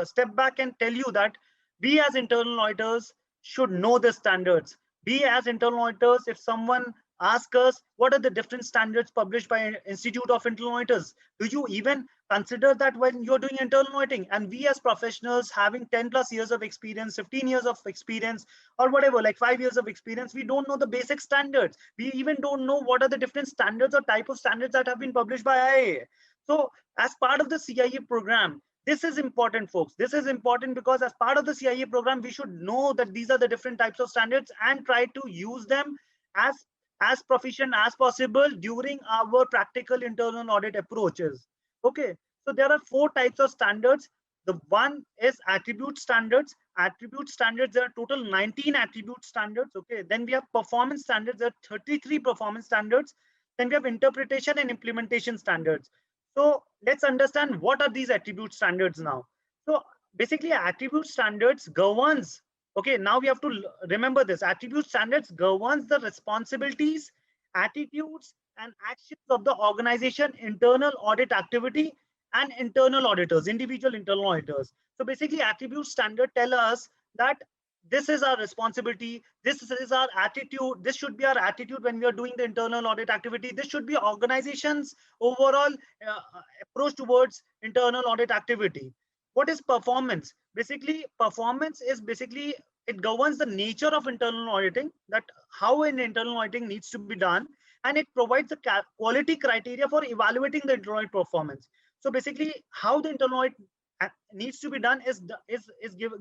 step back and tell you that we as internal auditors should know the standards. We as internal auditors, if someone asks us what are the different standards published by Institute of Internal Auditors, do you even consider that when you're doing internal auditing? And we as professionals having 10 plus years of experience, 15 years of experience, or whatever, like 5 years of experience, we don't know the basic standards. We even don't know what are the different standards or type of standards that have been published by IIA. So as part of the CIA program, this is important, folks. This is important because as part of the CIA program, we should know that these are the different types of standards and try to use them as proficient as possible during our practical internal audit approaches. Okay, so there are four types of standards. The one is attribute standards. Attribute standards, there are total 19 attribute standards. Okay, then we have performance standards. There are 33 performance standards. Then we have interpretation and implementation standards. So let's understand what are these attribute standards now. So basically attribute standards governs. Okay, now we have to remember this. Attribute standards governs the responsibilities, attitudes, and actions of the organization, internal audit activity, and internal auditors, individual internal auditors. So basically attribute standard tell us that this is our responsibility, this is our attitude, this should be our attitude when we are doing the internal audit activity, this should be organization's overall approach towards internal audit activity. What is performance? Basically, performance is basically, it governs the nature of internal auditing, that how an internal auditing needs to be done, and it provides the quality criteria for evaluating the internal audit performance. So basically, how the internal audit needs to be done is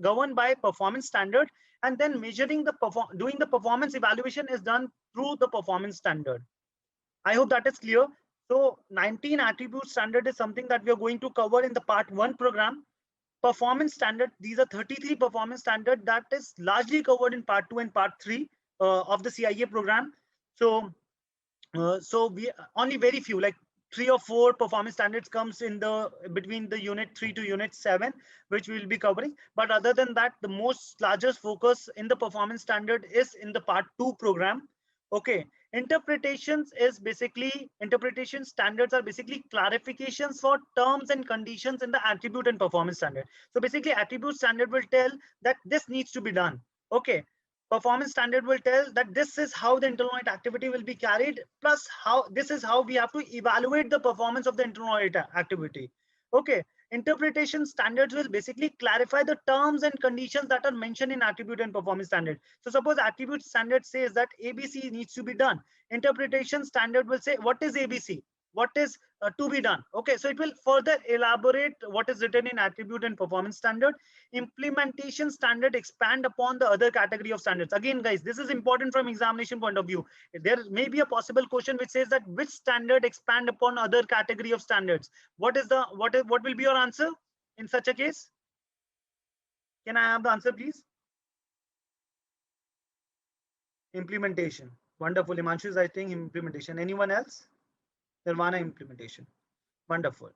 governed by performance standard, and then measuring the doing the performance evaluation is done through the performance standard. I hope that is clear. So 19 attribute standard is something that we are going to cover in the part 1 program. Performance standard, these are 33 performance standard that is largely covered in part 2 and part 3 of the CIA program. So so we only very few, like 3 or 4 performance standards comes in the between the unit 3 to unit 7, which we will be covering. But other than that, the most largest focus in the performance standard is in the part 2 program. Okay, interpretations is basically, interpretation standards are basically clarifications for terms and conditions in the attribute and performance standard. So basically, attribute standard will tell that this needs to be done. Okay, performance standard will tell that this is how the internal audit activity will be carried, plus how this is how we have to evaluate the performance of the internal audit activity. Okay, interpretation standards will basically clarify the terms and conditions that are mentioned in attribute and performance standard. So suppose attribute standard says that ABC needs to be done. Interpretation standard will say what is ABC, what is to be done. Okay, so it will further elaborate what is written in attribute and performance standard. Implementation standard expand upon the other category of standards. Again, guys, this is important from examination point of view. There may be a possible question which says that which standard expand upon other category of standards. What will be your answer in such a case? Can I have the answer, please? Implementation. Wonderful. Himanshu is, I think, implementation. Anyone else? Nirvana, implementation. Wonderful.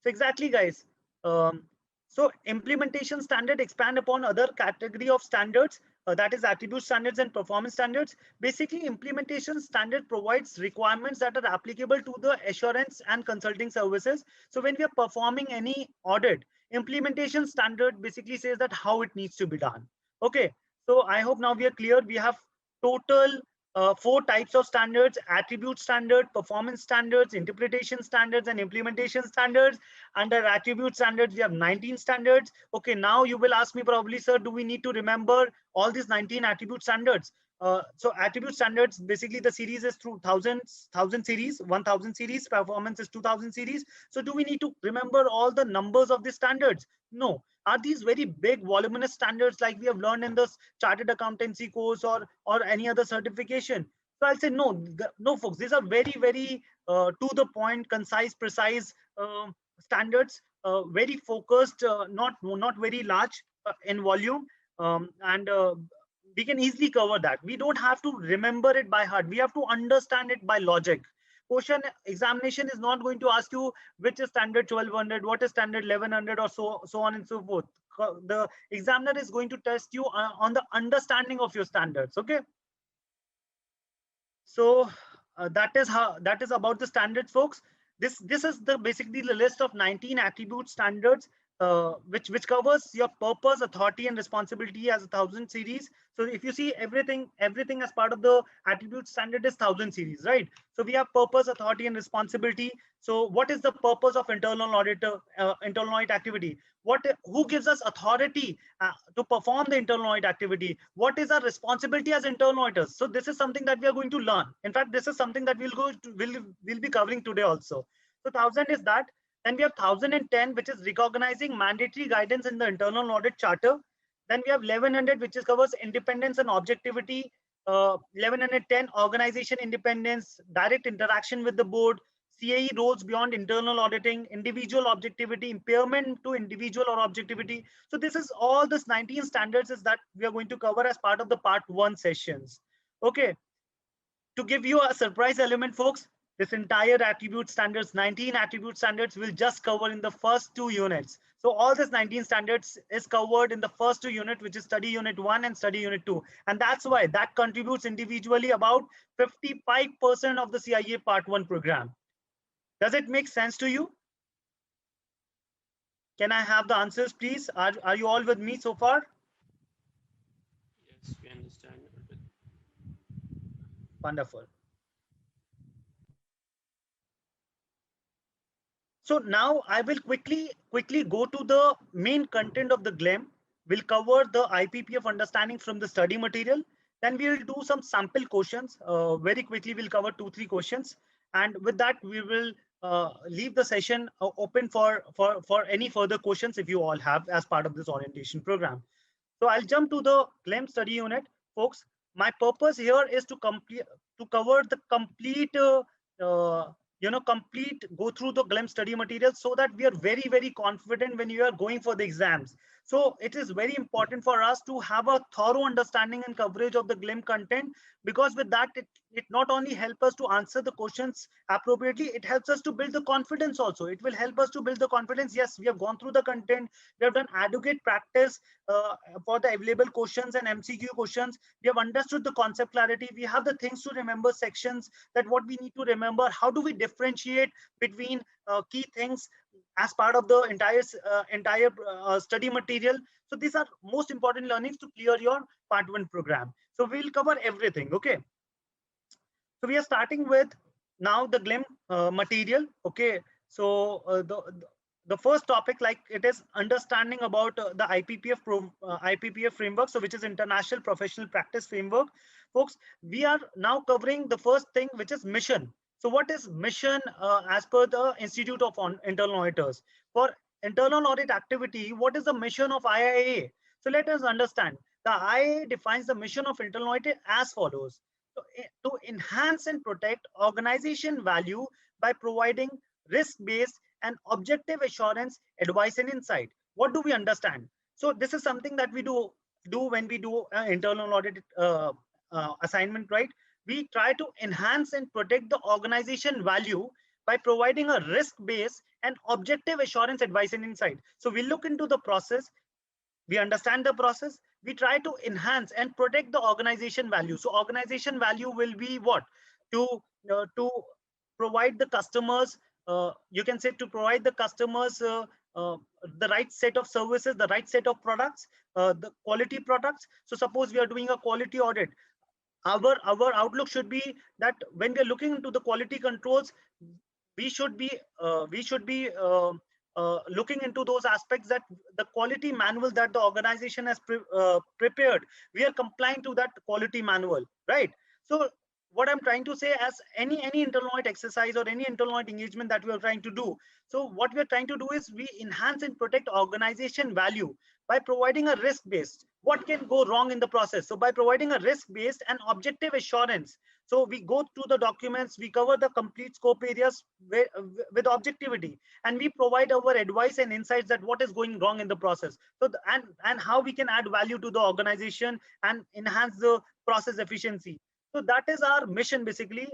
So exactly, guys. So implementation standard expand upon other category of standards, that is attribute standards and performance standards. Basically, implementation standard provides requirements that are applicable to the assurance and consulting services. So when we are performing any audit, implementation standard basically says that how it needs to be done. Okay, so I hope now we are clear. We have total 4 types of standards: attribute standard, performance standards, interpretation standards, and implementation standards. Under attribute standards, we have 19 standards. Okay, now you will ask me probably, sir, do we need to remember all these 19 attribute standards? So attribute standards, basically the series is through 1000 series, 1000 series, performance is 2000 series. So do we need to remember all the numbers of the standards? No. Are these very big voluminous standards like we have learned in the chartered accountancy course or any other certification? So I'll say no, no, folks. These are very, very to the point, concise, precise standards, very focused, not very large in volume, and we can easily cover that. We don't have to remember it by heart. We have to understand it by logic. Question examination is not going to ask you which is standard 1200, what is standard 1100, or so on and so forth. The examiner is going to test you on the understanding of your standards. Okay, so that is about the standards, folks. This is the basically the list of 19 attribute standards, which covers your purpose, authority, and responsibility as a 1000 series. So if you see everything as part of the attribute standard is 1000 series, right? So we have purpose, authority, and responsibility. So what is the purpose of internal auditor, internal audit activity? Who gives us authority to perform the internal audit activity? What is our responsibility as internal auditors? So this is something that we are going to learn. In fact, this is something that we'll be covering today also. So 1000 is that. Then we have 1010, which is recognizing mandatory guidance in the internal audit charter. Then we have 1100, which covers independence and objectivity. 1110, organization independence, direct interaction with the board, CAE roles beyond internal auditing, individual objectivity, impairment to individual or objectivity. So this is all this 19 standards is that we are going to cover as part of the part 1 sessions. Okay, to give you a surprise element, folks, this entire attribute standards, 19 attribute standards, will just cover in the first 2 units. So all this 19 standards is covered in the first 2 units, which is study unit 1 and study unit 2. And that's why that contributes individually about 55% of the CIA part 1 program. Does it make sense to you? Can I have the answers, please? Are you all with me so far? Yes, we understand. Wonderful. So now I will quickly go to the main content of the GLEM. We'll cover the IPPF understanding from the study material. Then we will do some sample questions. Very quickly, we'll cover 2-3 questions. And with that, we will leave the session open for any further questions if you all have as part of this orientation program. So I'll jump to the GLEM study unit, folks. My purpose here is to cover the complete complete go through the GLEM study material so that we are very, very confident when you are going for the exams. So it is very important for us to have a thorough understanding and coverage of the GLEM content, because with that, it not only helps us to answer the questions appropriately, it helps us to build the confidence also. It will help us to build the confidence. Yes, we have gone through the content. We have done adequate practice for the available questions and MCQ questions. We have understood the concept clarity. We have the things to remember sections, that what we need to remember. How do we differentiate between key things as part of the entire study material? So these are most important learnings to clear your part 1 program. So we'll cover everything. Okay. So we are starting with now the GLEM material. Okay. So the first topic, like it is understanding about the IPPF framework, so which is International Professional Practice Framework. Folks, we are now covering the first thing, which is mission. So what is mission as per the Institute of Internal Auditors? For internal audit activity, what is the mission of IIA? So let us understand. The IIA defines the mission of internal audit as follows. So, to enhance and protect organization value by providing risk-based and objective assurance, advice, and insight. What do we understand? So this is something that we do when we do internal audit assignment, right? We try to enhance and protect the organization value by providing a risk-based and objective assurance, advice, and insight. So we look into the process, we understand the process, we try to enhance and protect the organization value. So organization value will be what? To provide the customers, you can say, to provide the customers the right set of services, the right set of products, the quality products. So suppose we are doing a quality audit, our outlook should be that when we are looking into the quality controls, we should be looking into those aspects, that the quality manual that the organization has prepared, we are complying to that quality manual, right? So what I'm trying to say, as any internal audit exercise or any internal audit engagement that we are trying to do, so what we are trying to do is we enhance and protect organization value by providing a risk-based. What can go wrong in the process? So by providing a risk-based and objective assurance, so we go through the documents, we cover the complete scope areas with objectivity, and we provide our advice and insights that what is going wrong in the process. So and how we can add value to the organization and enhance the process efficiency. So that is our mission basically,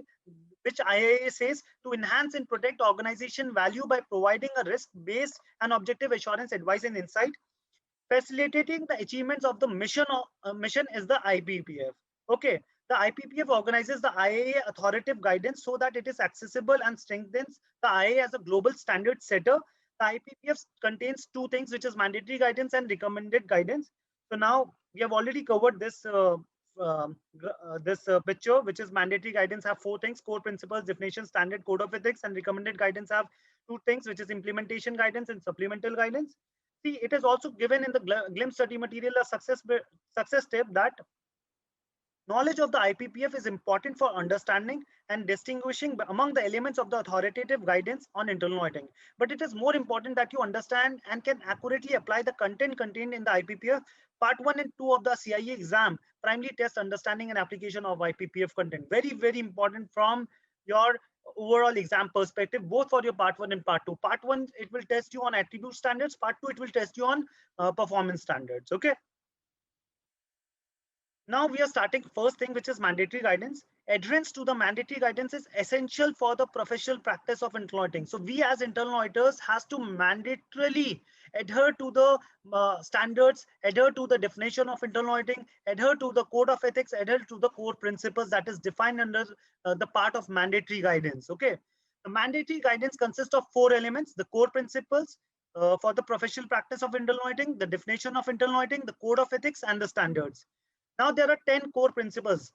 which IIA says, to enhance and protect organization value by providing a risk-based and objective assurance, advice, and insight. Facilitating the achievements of the mission is the IPPF. Okay, the IPPF organizes the IIA authoritative guidance so that it is accessible and strengthens the IIA as a global standard setter. The IPPF contains 2 things, which is mandatory guidance and recommended guidance. So now we have already covered this picture, which is mandatory guidance have 4 things: core principles, definition, standard, code of ethics, and recommended guidance have 2 things, which is implementation guidance and supplemental guidance. See, it is also given in the GLEM study material a success tip that knowledge of the IPPF is important for understanding and distinguishing among the elements of the authoritative guidance on internal auditing. But it is more important that you understand and can accurately apply the content contained in the IPPF. Part 1 and 2 of the CIE exam primarily test understanding and application of IPPF content. Very, very important from your overall exam perspective, both for your part 1 and part 2. Part 1, it will test you on attribute standards. Part 2, it will test you on performance standards. Okay. Now we are starting first thing, which is mandatory guidance. Adherence to the mandatory guidance is essential for the professional practice of internal auditing. So we as internal auditors has to mandatorily adhere to the standards, adhere to the definition of internal auditing, adhere to the code of ethics, adhere to the core principles that is defined under the part of mandatory guidance. Okay, the mandatory guidance consists of 4 elements: the core principles for the professional practice of internal auditing, the definition of internal auditing, the code of ethics, and the standards. Now there are 10 core principles.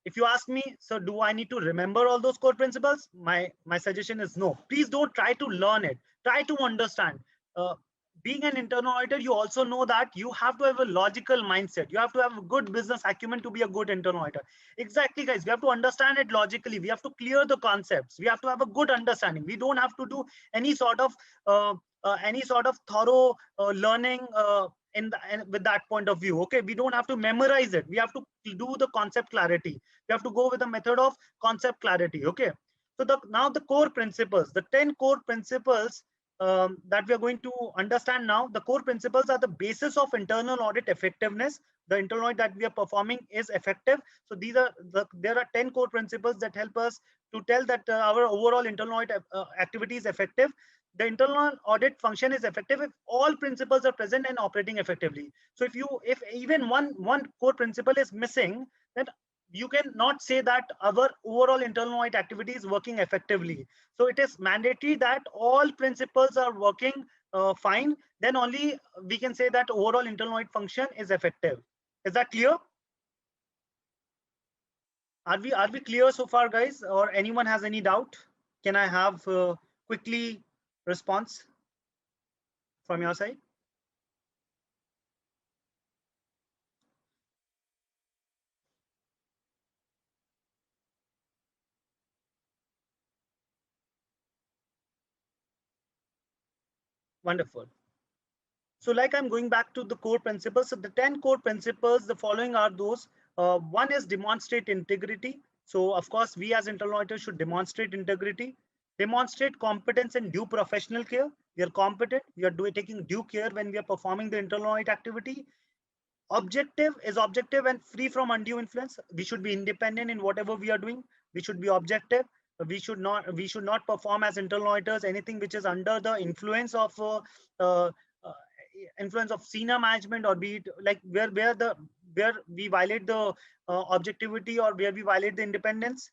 If you ask me, so do I need to remember all those core principles? My suggestion is no. Please don't try to learn it. Try to understand. Being an internal auditor, you also know that you have to have a logical mindset. You have to have a good business acumen to be a good internal auditor. Exactly, guys. We have to understand it logically. We have to clear the concepts. We have to have a good understanding. We don't have to do any sort of thorough learning with that point of view. Okay, we don't have to memorize it. We have to do the concept clarity. We have to go with the method of concept clarity. Okay, so now the core principles, the 10 core principles that we are going to understand now. The core principles are the basis of internal audit effectiveness. The internal audit that we are performing is effective. So there are 10 core principles that help us to tell that our overall internal audit activity is effective. The internal audit function is effective if all principles are present and operating effectively. So if even one core principle is missing, then you cannot say that our overall internal audit activity is working effectively. So it is mandatory that all principles are working fine. Then only we can say that overall internal audit function is effective. Is that clear? Are we clear so far, guys? Or anyone has any doubt? Can I have quickly response from your side? Wonderful. So like I'm going back to the core principles. So the 10 core principles, the following are those. One is demonstrate integrity. So of course, we as internal auditors should demonstrate integrity, demonstrate competence and due professional care. We are competent, we are taking due care when we are performing the internal audit activity. Objective is objective and free from undue influence. We should be independent in whatever we are doing. We should be objective. We should not perform as internal auditors anything which is under the influence of senior management, or be it like where we violate the objectivity, or where we violate the independence.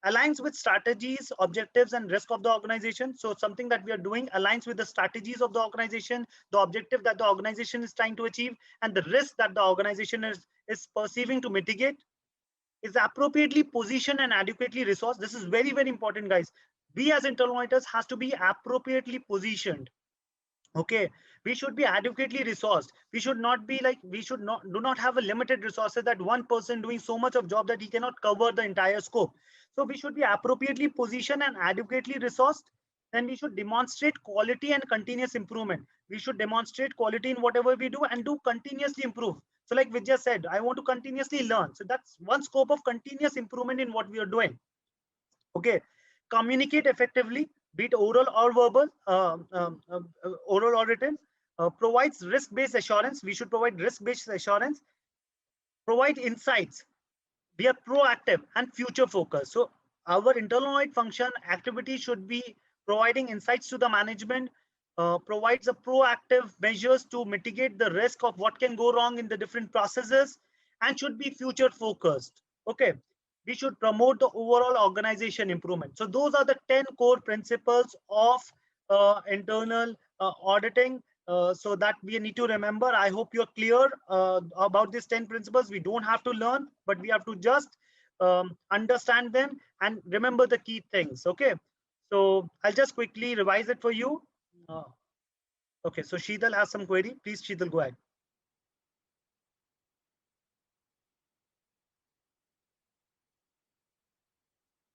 Aligns with strategies, objectives, and risk of the organization. So something that we are doing aligns with the strategies of the organization, the objective that the organization is trying to achieve, and the risk that the organization is perceiving to mitigate. Is appropriately positioned and adequately resourced. This is very, very important, guys. We as internal auditors has to be appropriately positioned. Okay, we should be adequately resourced. We should not be like, do not have a limited resources that one person doing so much of job that he cannot cover the entire scope. So we should be appropriately positioned and adequately resourced. Then we should demonstrate quality and continuous improvement. We should demonstrate quality in whatever we do and do continuously improve. So like Vijay said, I want to continuously learn. So that's one scope of continuous improvement in what we are doing. Okay, communicate effectively, be it oral or verbal, oral or written. Provides risk-based assurance. We should provide risk-based assurance. Provide insights. We are proactive and future focused. So our internal audit function activity should be providing insights to the management, provides a proactive measures to mitigate the risk of what can go wrong in the different processes, and should be future focused. Okay, we should promote the overall organization improvement. So those are the 10 core principles of internal auditing. So that we need to remember. I hope you're clear about these 10 principles. We don't have to learn, but we have to just understand them and remember the key things. Okay, so I'll just quickly revise it for you. Okay, so Sheetal has some query. Please, Sheetal, go ahead.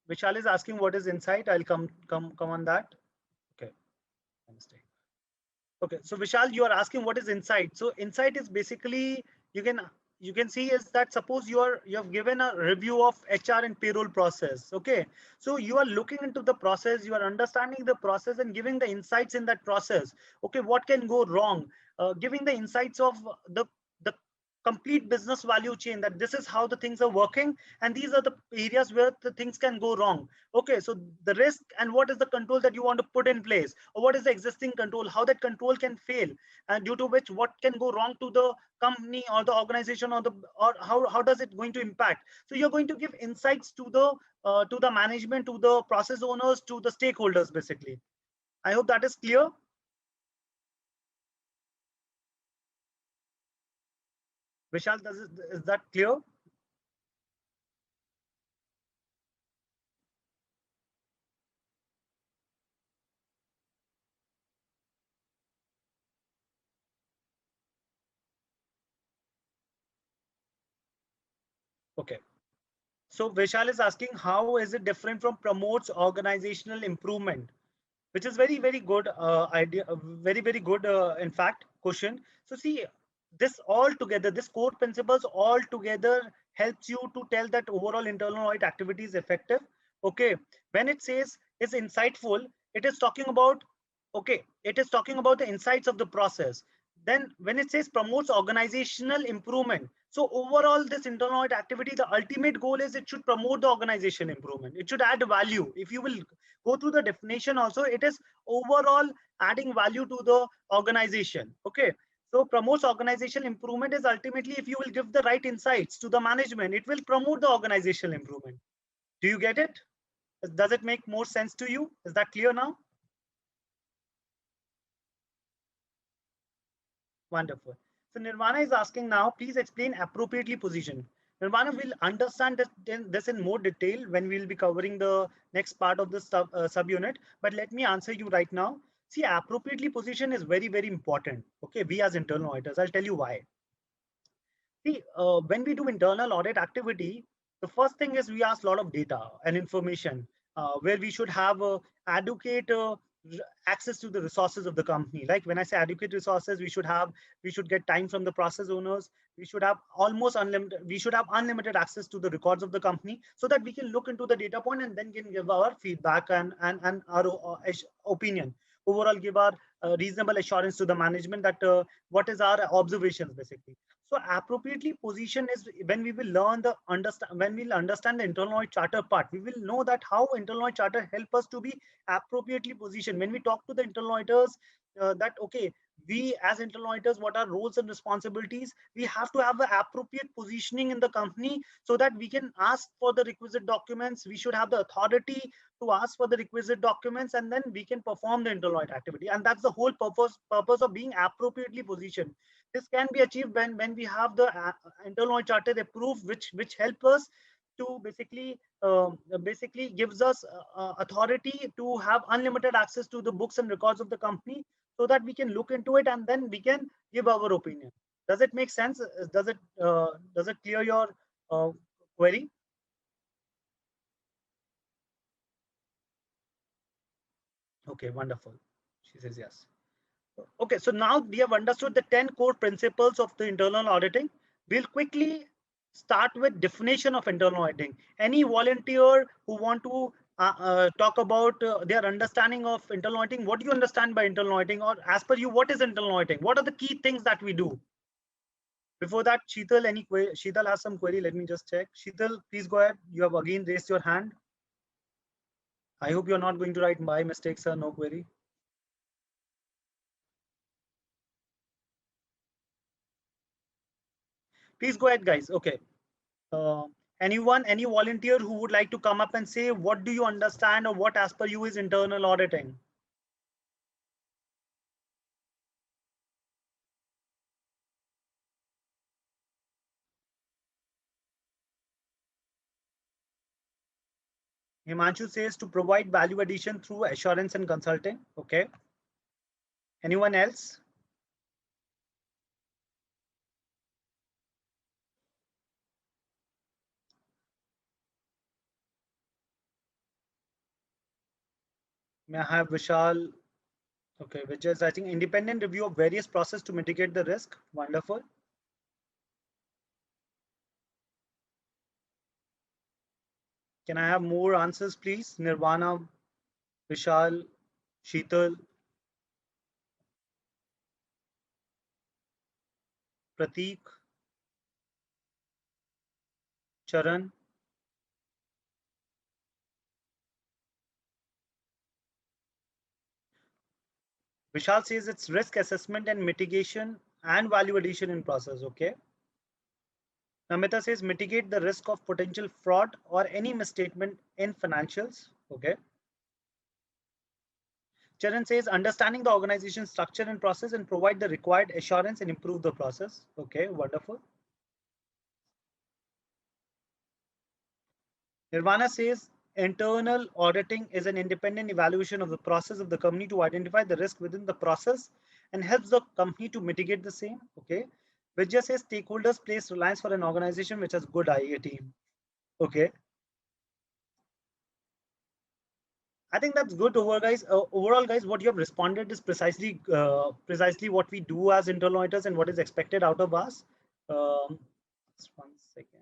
Vishal is asking what is insight. I'll come on that. Okay, mistake. Okay, so Vishal, you are asking what is insight. So insight is basically, you can see is that suppose you have given a review of HR and payroll process. Okay, so you are looking into the process, you are understanding the process and giving the insights in that process. Okay, what can go wrong? Giving the insights of the complete business value chain, that this is how the things are working and these are the areas where the things can go wrong. Okay, so the risk and what is the control that you want to put in place, or what is the existing control, how that control can fail, and due to which what can go wrong to the company or the organization, or how does it going to impact. So you're going to give insights to the management, to the process owners, to the stakeholders basically. I hope that is clear. Vishal, is that clear? Okay. So Vishal is asking, how is it different from promotes organizational improvement? Which is very, very good idea, very, very good, in fact, question. So see, this all together, this core principles all together helps you to tell that overall internal audit activity is effective. Okay, when it says is insightful, it is talking about, okay, it is talking about the insights of the process. Then when it says promotes organizational improvement, so overall this internal audit activity, the ultimate goal is it should promote the organization improvement. It should add value. If you will go through the definition also, it is overall adding value to the organization. Okay, so promotes organizational improvement is ultimately, if you will give the right insights to the management, it will promote the organizational improvement. Do you get it? Does it make more sense to you? Is that clear now? Wonderful. So Nirvana is asking now, please explain appropriately positioned. Nirvana will understand this in more detail when we will be covering the next part of the subunit. But let me answer you right now. See, appropriately positioned is very, very important. Okay, we as internal auditors, I'll tell you why. See, when we do internal audit activity, the first thing is we ask a lot of data and information where we should have adequate access to the resources of the company. Like when I say adequate resources, we should get time from the process owners. We should have almost unlimited, we should have unlimited access to the records of the company so that we can look into the data point and then can give our feedback and our opinion. Overall, give our reasonable assurance to the management that what is our observations basically. So appropriately position is when we will learn the when we'll understand the internal audit charter part, we will know that how internal audit charter help us to be appropriately positioned. When we talk to the internal auditors, that okay, we as internal auditors, what are roles and responsibilities, we have to have the appropriate positioning in the company so that we can ask for the requisite documents. We should have the authority to ask for the requisite documents, and then we can perform the internal audit activity. And that's the whole purpose of being appropriately positioned. This can be achieved when we have the internal audit charter approved, which help us to basically gives us authority to have unlimited access to the books and records of the company so that we can look into it and then we can give our opinion. Does it make sense? Does it clear your query? Okay, wonderful. She says yes. Okay, so now we have understood the 10 core principles of the internal auditing. We'll quickly start with definition of internal auditing. Any volunteer who want to talk about their understanding of internal auditing, what do you understand by internal auditing, or as per you, what is internal auditing? What are the key things that we do? Before that, Sheetal, any query? Sheetal has some query. Let me just check. Sheetal, please go ahead. You have again raised your hand. I hope you're not going to write my mistakes, sir. No query. Please go ahead, guys. Okay. Any volunteer who would like to come up and say, what do you understand or what as per you is internal auditing? Himanshu says to provide value addition through assurance and consulting. Okay. Anyone else? May I have Vishal? Okay, which is, I think, independent review of various processes to mitigate the risk. Wonderful. Can I have more answers, please? Nirvana, Vishal, Sheetal, Prateek, Charan. Vishal says it's risk assessment and mitigation and value addition in process. Okay. Namita says mitigate the risk of potential fraud or any misstatement in financials. Okay. Charan says understanding the organization structure and process and provide the required assurance and improve the process. Okay, wonderful. Nirvana says internal auditing is an independent evaluation of the process of the company to identify the risk within the process and helps the company to mitigate the same. Okay. Vijay says stakeholders place reliance for an organization which has good IA team. Okay. I think that's good overall, guys. Overall, guys, what you have responded is precisely what we do as internal auditors and what is expected out of us. Just 1 second.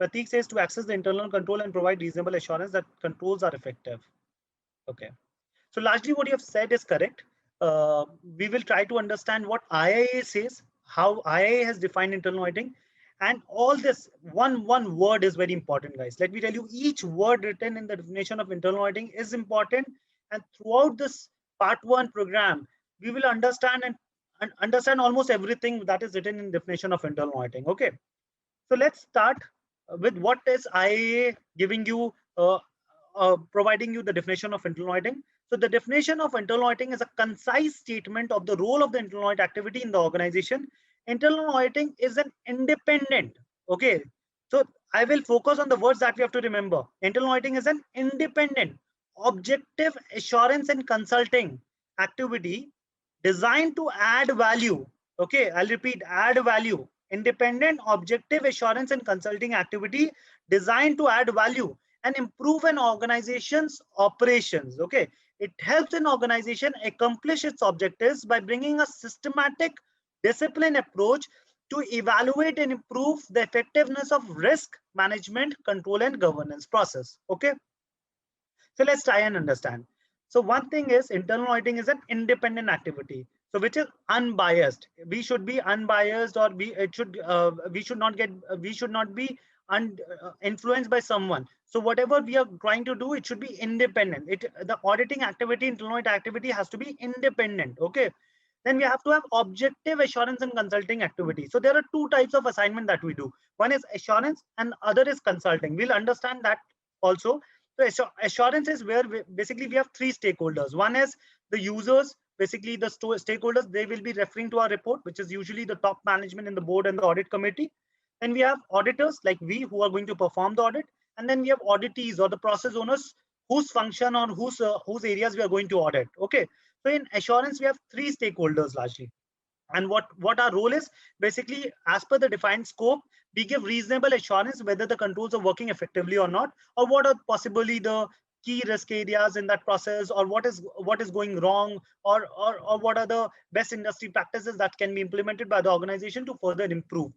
Pratik says to access the internal control and provide reasonable assurance that controls are effective. Okay. So largely what you have said is correct. We will try to understand what IIA says, how IIA has defined internal auditing, and all this one word is very important, guys. Let me tell you, each word written in the definition of internal auditing is important. And throughout this part 1 program, we will understand and understand almost everything that is written in definition of internal auditing. Okay. So let's start with what is IIA giving you, providing you the definition of internal auditing. So the definition of internal auditing is a concise statement of the role of the internal audit activity in the organization. Internal auditing is an independent, okay. So I will focus on the words that we have to remember. Internal auditing is an independent, objective assurance and consulting activity designed to add value. Okay, I'll repeat, add value. Independent, objective assurance and consulting activity designed to add value and improve an organization's operations. Okay, it helps an organization accomplish its objectives by bringing a systematic, disciplined approach to evaluate and improve the effectiveness of risk management, control, and governance process. Okay, so let's try and understand. So one thing is internal auditing is an independent activity, so which is unbiased. We should be unbiased, or we should not be influenced by someone. So whatever we are trying to do, it should be independent. The auditing activity, internal audit activity, has to be independent. Okay. Then we have to have objective assurance and consulting activity. So there are two types of assignment that we do. One is assurance and other is consulting. We'll understand that also. So assurance is where basically we have three stakeholders. One is the users, basically the stakeholders. They will be referring to our report, which is usually the top management in the board and the audit committee. Then we have auditors like we, who are going to perform the audit. And then we have auditees or the process owners whose function or whose areas we are going to audit. Okay. So in assurance, we have three stakeholders largely. And what our role is, basically, as per the defined scope, we give reasonable assurance whether the controls are working effectively or not, or what are possibly the key risk areas in that process, or what is going wrong, or what are the best industry practices that can be implemented by the organization to further improve.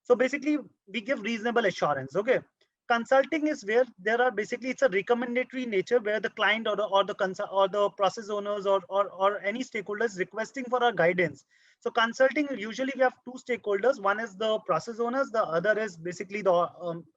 So basically, we give reasonable assurance. Okay. Consulting is where there are basically, it's a recommendatory nature, where the client or the process owners or any stakeholders requesting for our guidance. So consulting, usually we have two stakeholders. One is the process owners, the other is basically the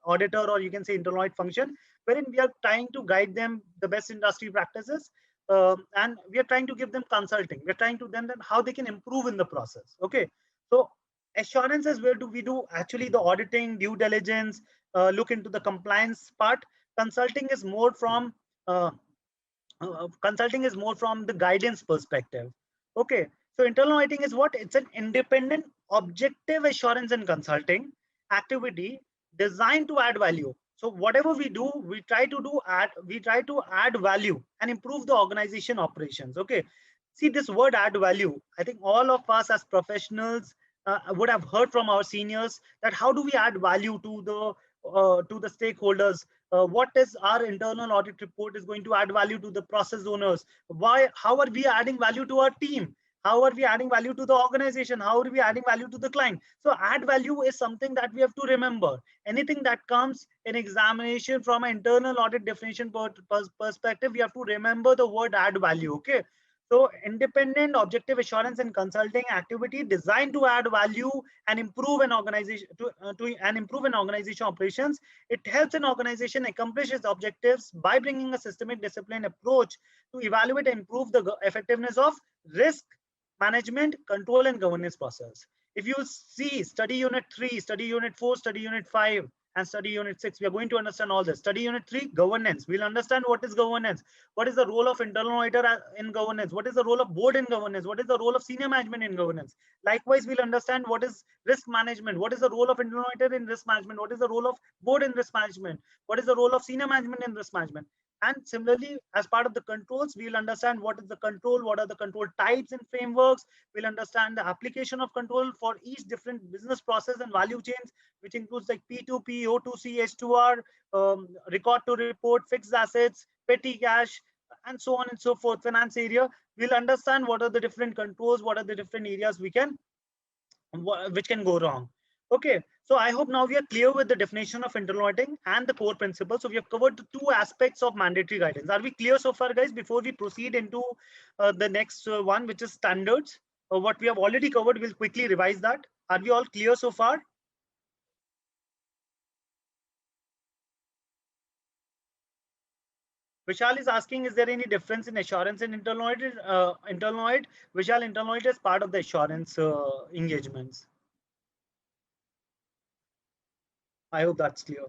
auditor, or you can say internal audit function, wherein we are trying to guide them the best industry practices, and we are trying to give them consulting. We're trying to them how they can improve in the process. Okay. So assurance is where we do actually the auditing, due diligence, look into the compliance part. Consulting is more from the guidance perspective. Okay. So internal auditing is what? It's an independent, objective assurance and consulting activity designed to add value. So whatever we do, we try to add value and improve the organization operations. Okay. See this word add value. I think all of us as professionals would have heard from our seniors that how do we add value to the stakeholders? What is our internal audit report is going to add value to the process owners? How are we adding value to our team? How are we adding value to the organization? How are we adding value to the client? So add value is something that we have to remember. Anything that comes in examination from an internal audit definition perspective, we have to remember the word add value. Okay. So independent, objective assurance and consulting activity designed to add value and improve an organization operations. It helps an organization accomplish its objectives by bringing a systemic, disciplined approach to evaluate and improve the effectiveness of risk management, control, and governance process. If you see study unit 3, study unit 4, study unit 5, and study unit 6, we are going to understand all this. Study unit 3, governance. We'll understand what is governance. What is the role of internal auditor in governance? What is the role of board in governance? What is the role of senior management in governance? Likewise, we'll understand what is risk management. What is the role of internal auditor in risk management? What is the role of board in risk management? What is the role of senior management in risk management? And similarly, as part of the controls, we'll understand what is the control, what are the control types and frameworks. We'll understand the application of control for each different business process and value chains, which includes like P2P, O2C, H2R, record to report, fixed assets, petty cash, and so on and so forth. Finance area, we'll understand what are the different controls, what are the different areas which can go wrong. Okay, so I hope now we are clear with the definition of internal auditing and the core principles. So we have covered the two aspects of mandatory guidance. Are we clear so far, guys? Before we proceed into the next one, which is standards, what we have already covered, we'll quickly revise that. Are we all clear so far? Vishal is asking, is there any difference in assurance and internal audit? Vishal, internal audit is part of the assurance engagements. I hope that's clear.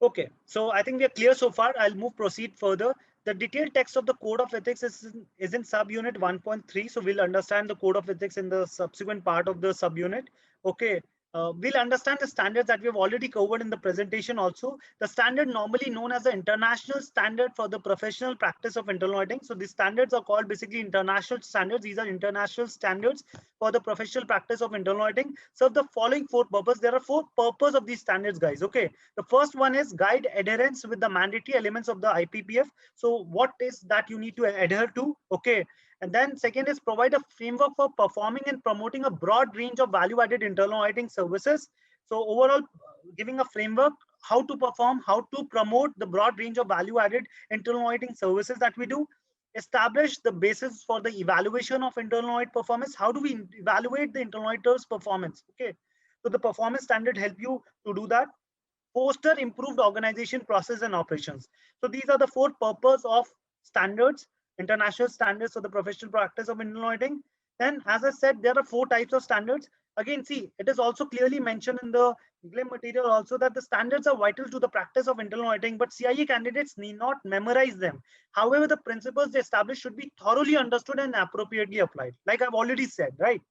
Okay, so I think we are clear so far. I'll proceed further. The detailed text of the code of ethics is in subunit 1.3. So we'll understand the code of ethics in the subsequent part of the subunit. Okay, we'll understand the standards that we have already covered in the presentation also. The standard normally known as the international standard for the professional practice of internal auditing. So these standards are called basically international standards. These are international standards for the professional practice of internal auditing. So the following four purposes, there are four purposes of these standards, guys. Okay, the first one is guide adherence with the mandatory elements of the IPPF. So what is that you need to adhere to? Okay, and then second is provide a framework for performing and promoting a broad range of value-added internal auditing services. So overall, giving a framework how to perform, how to promote the broad range of value-added internal auditing services that we do. Establish the basis for the evaluation of internal audit performance. How do we evaluate the internal auditor's performance? Okay, so the performance standard help you to do that. Foster improved organization, process, and operations. So these are the four purposes of standards, international standards for the professional practice of internal auditing. Then, as I said, there are four types of standards. Again, see, it is also clearly mentioned in the GLIM material also that the standards are vital to the practice of internal auditing, but CIA candidates need not memorize them. However, the principles they establish should be thoroughly understood and appropriately applied, like I've already said, right?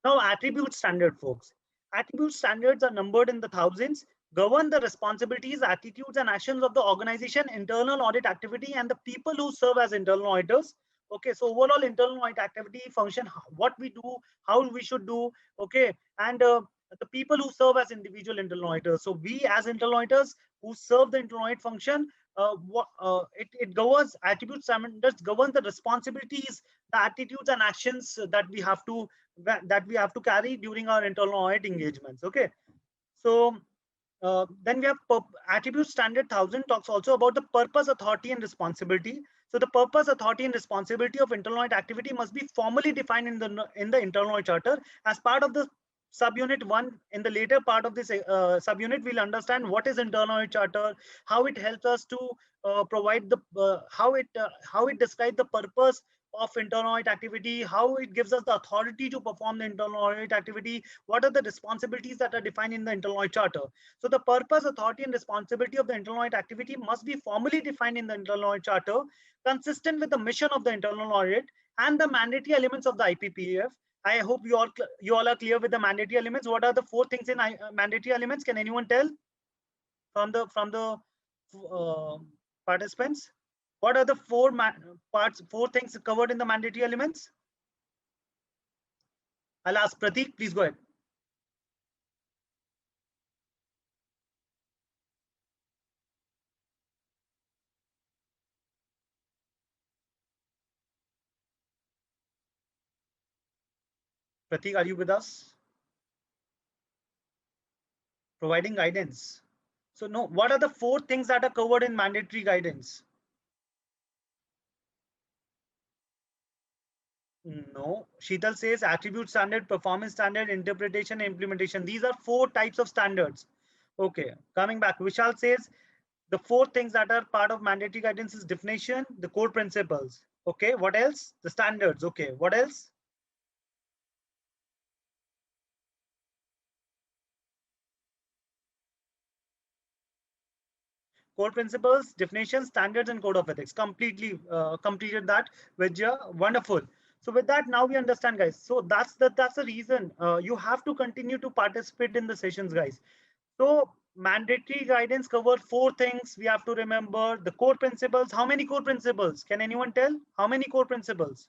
Now, attribute standard, folks. Attribute standards are numbered in the thousands, govern the responsibilities, attitudes, and actions of the organization, internal audit activity, and the people who serve as internal auditors. Okay, so overall internal audit activity function, what we do, how we should do, okay, and the people who serve as individual internal auditors. So we as internal auditors who serve the internal audit function, it governs attribute standards, governs the responsibilities, the attitudes and actions that we have to carry during our internal audit engagements. Okay, so then we have attribute standard 1000 talks also about the purpose, authority, and responsibility. So the purpose, authority, and responsibility of internal audit activity must be formally defined in the internal audit charter. As part of the subunit 1, in the later part of this subunit, we'll understand what is internal audit charter, how it helps us to provide the how it describes the purpose of internal audit activity, how it gives us the authority to perform the internal audit activity, what are the responsibilities that are defined in the internal audit charter. So the purpose, authority, and responsibility of the internal audit activity must be formally defined in the internal audit charter, consistent with the mission of the internal audit and the mandatory elements of the IPPF. I hope you all are clear with the mandatory elements. What are the four things in mandatory elements? Can anyone tell from the participants? What are the four things covered in the mandatory elements? I'll ask Prateek, please go ahead. Prateek, are you with us? Providing guidance. So no, what are the four things that are covered in mandatory guidance? No, Sheetal says attribute standard, performance standard, interpretation, implementation. These are four types of standards. Okay, coming back, Vishal says the four things that are part of mandatory guidance is definition, the core principles. Okay, what else? The standards. Okay, what else? Core principles, definition, standards, and code of ethics. Completely completed that, Vijaya. Wonderful. So with that, now we understand, guys. So that's the reason you have to continue to participate in the sessions, guys. So mandatory guidance cover 4 things we have to remember. The core principles. How many core principles? Can anyone tell? How many core principles?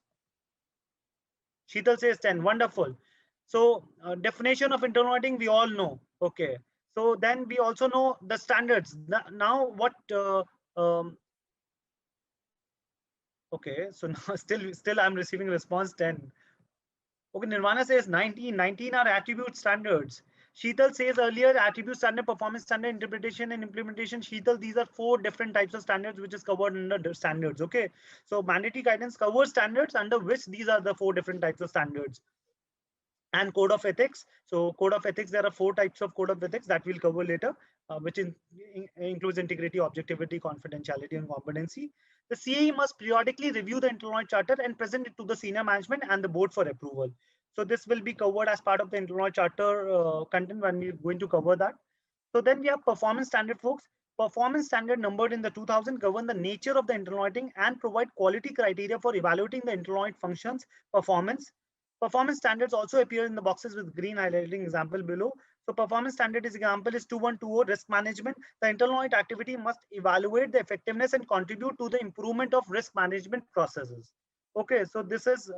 Sheetal says 10. Wonderful. So definition of internal auditing, we all know. Okay. So then we also know the standards. Now what? Okay. So now still I'm receiving response 10. Okay. Nirvana says 19. 19 are attribute standards. Sheetal says earlier attribute standard, performance standard, interpretation and implementation. Sheetal, these are 4 different types of standards which is covered under the standards. Okay. So mandatory guidance covers standards under which these are the 4 different types of standards. And code of ethics. So code of ethics, there are 4 types of code of ethics that we'll cover later, which includes integrity, objectivity, confidentiality, and competency. The CAE must periodically review the internal audit charter and present it to the senior management and the board for approval. So this will be covered as part of the internal audit charter content when we're going to cover that. So then we have performance standard, folks. Performance standard numbered in the 2000 govern the nature of the internal auditing and provide quality criteria for evaluating the internal audit functions performance. Performance standards also appear in the boxes with green highlighting example below. So performance standard example is 2120 risk management. The internal audit activity must evaluate the effectiveness and contribute to the improvement of risk management processes. Okay, so this is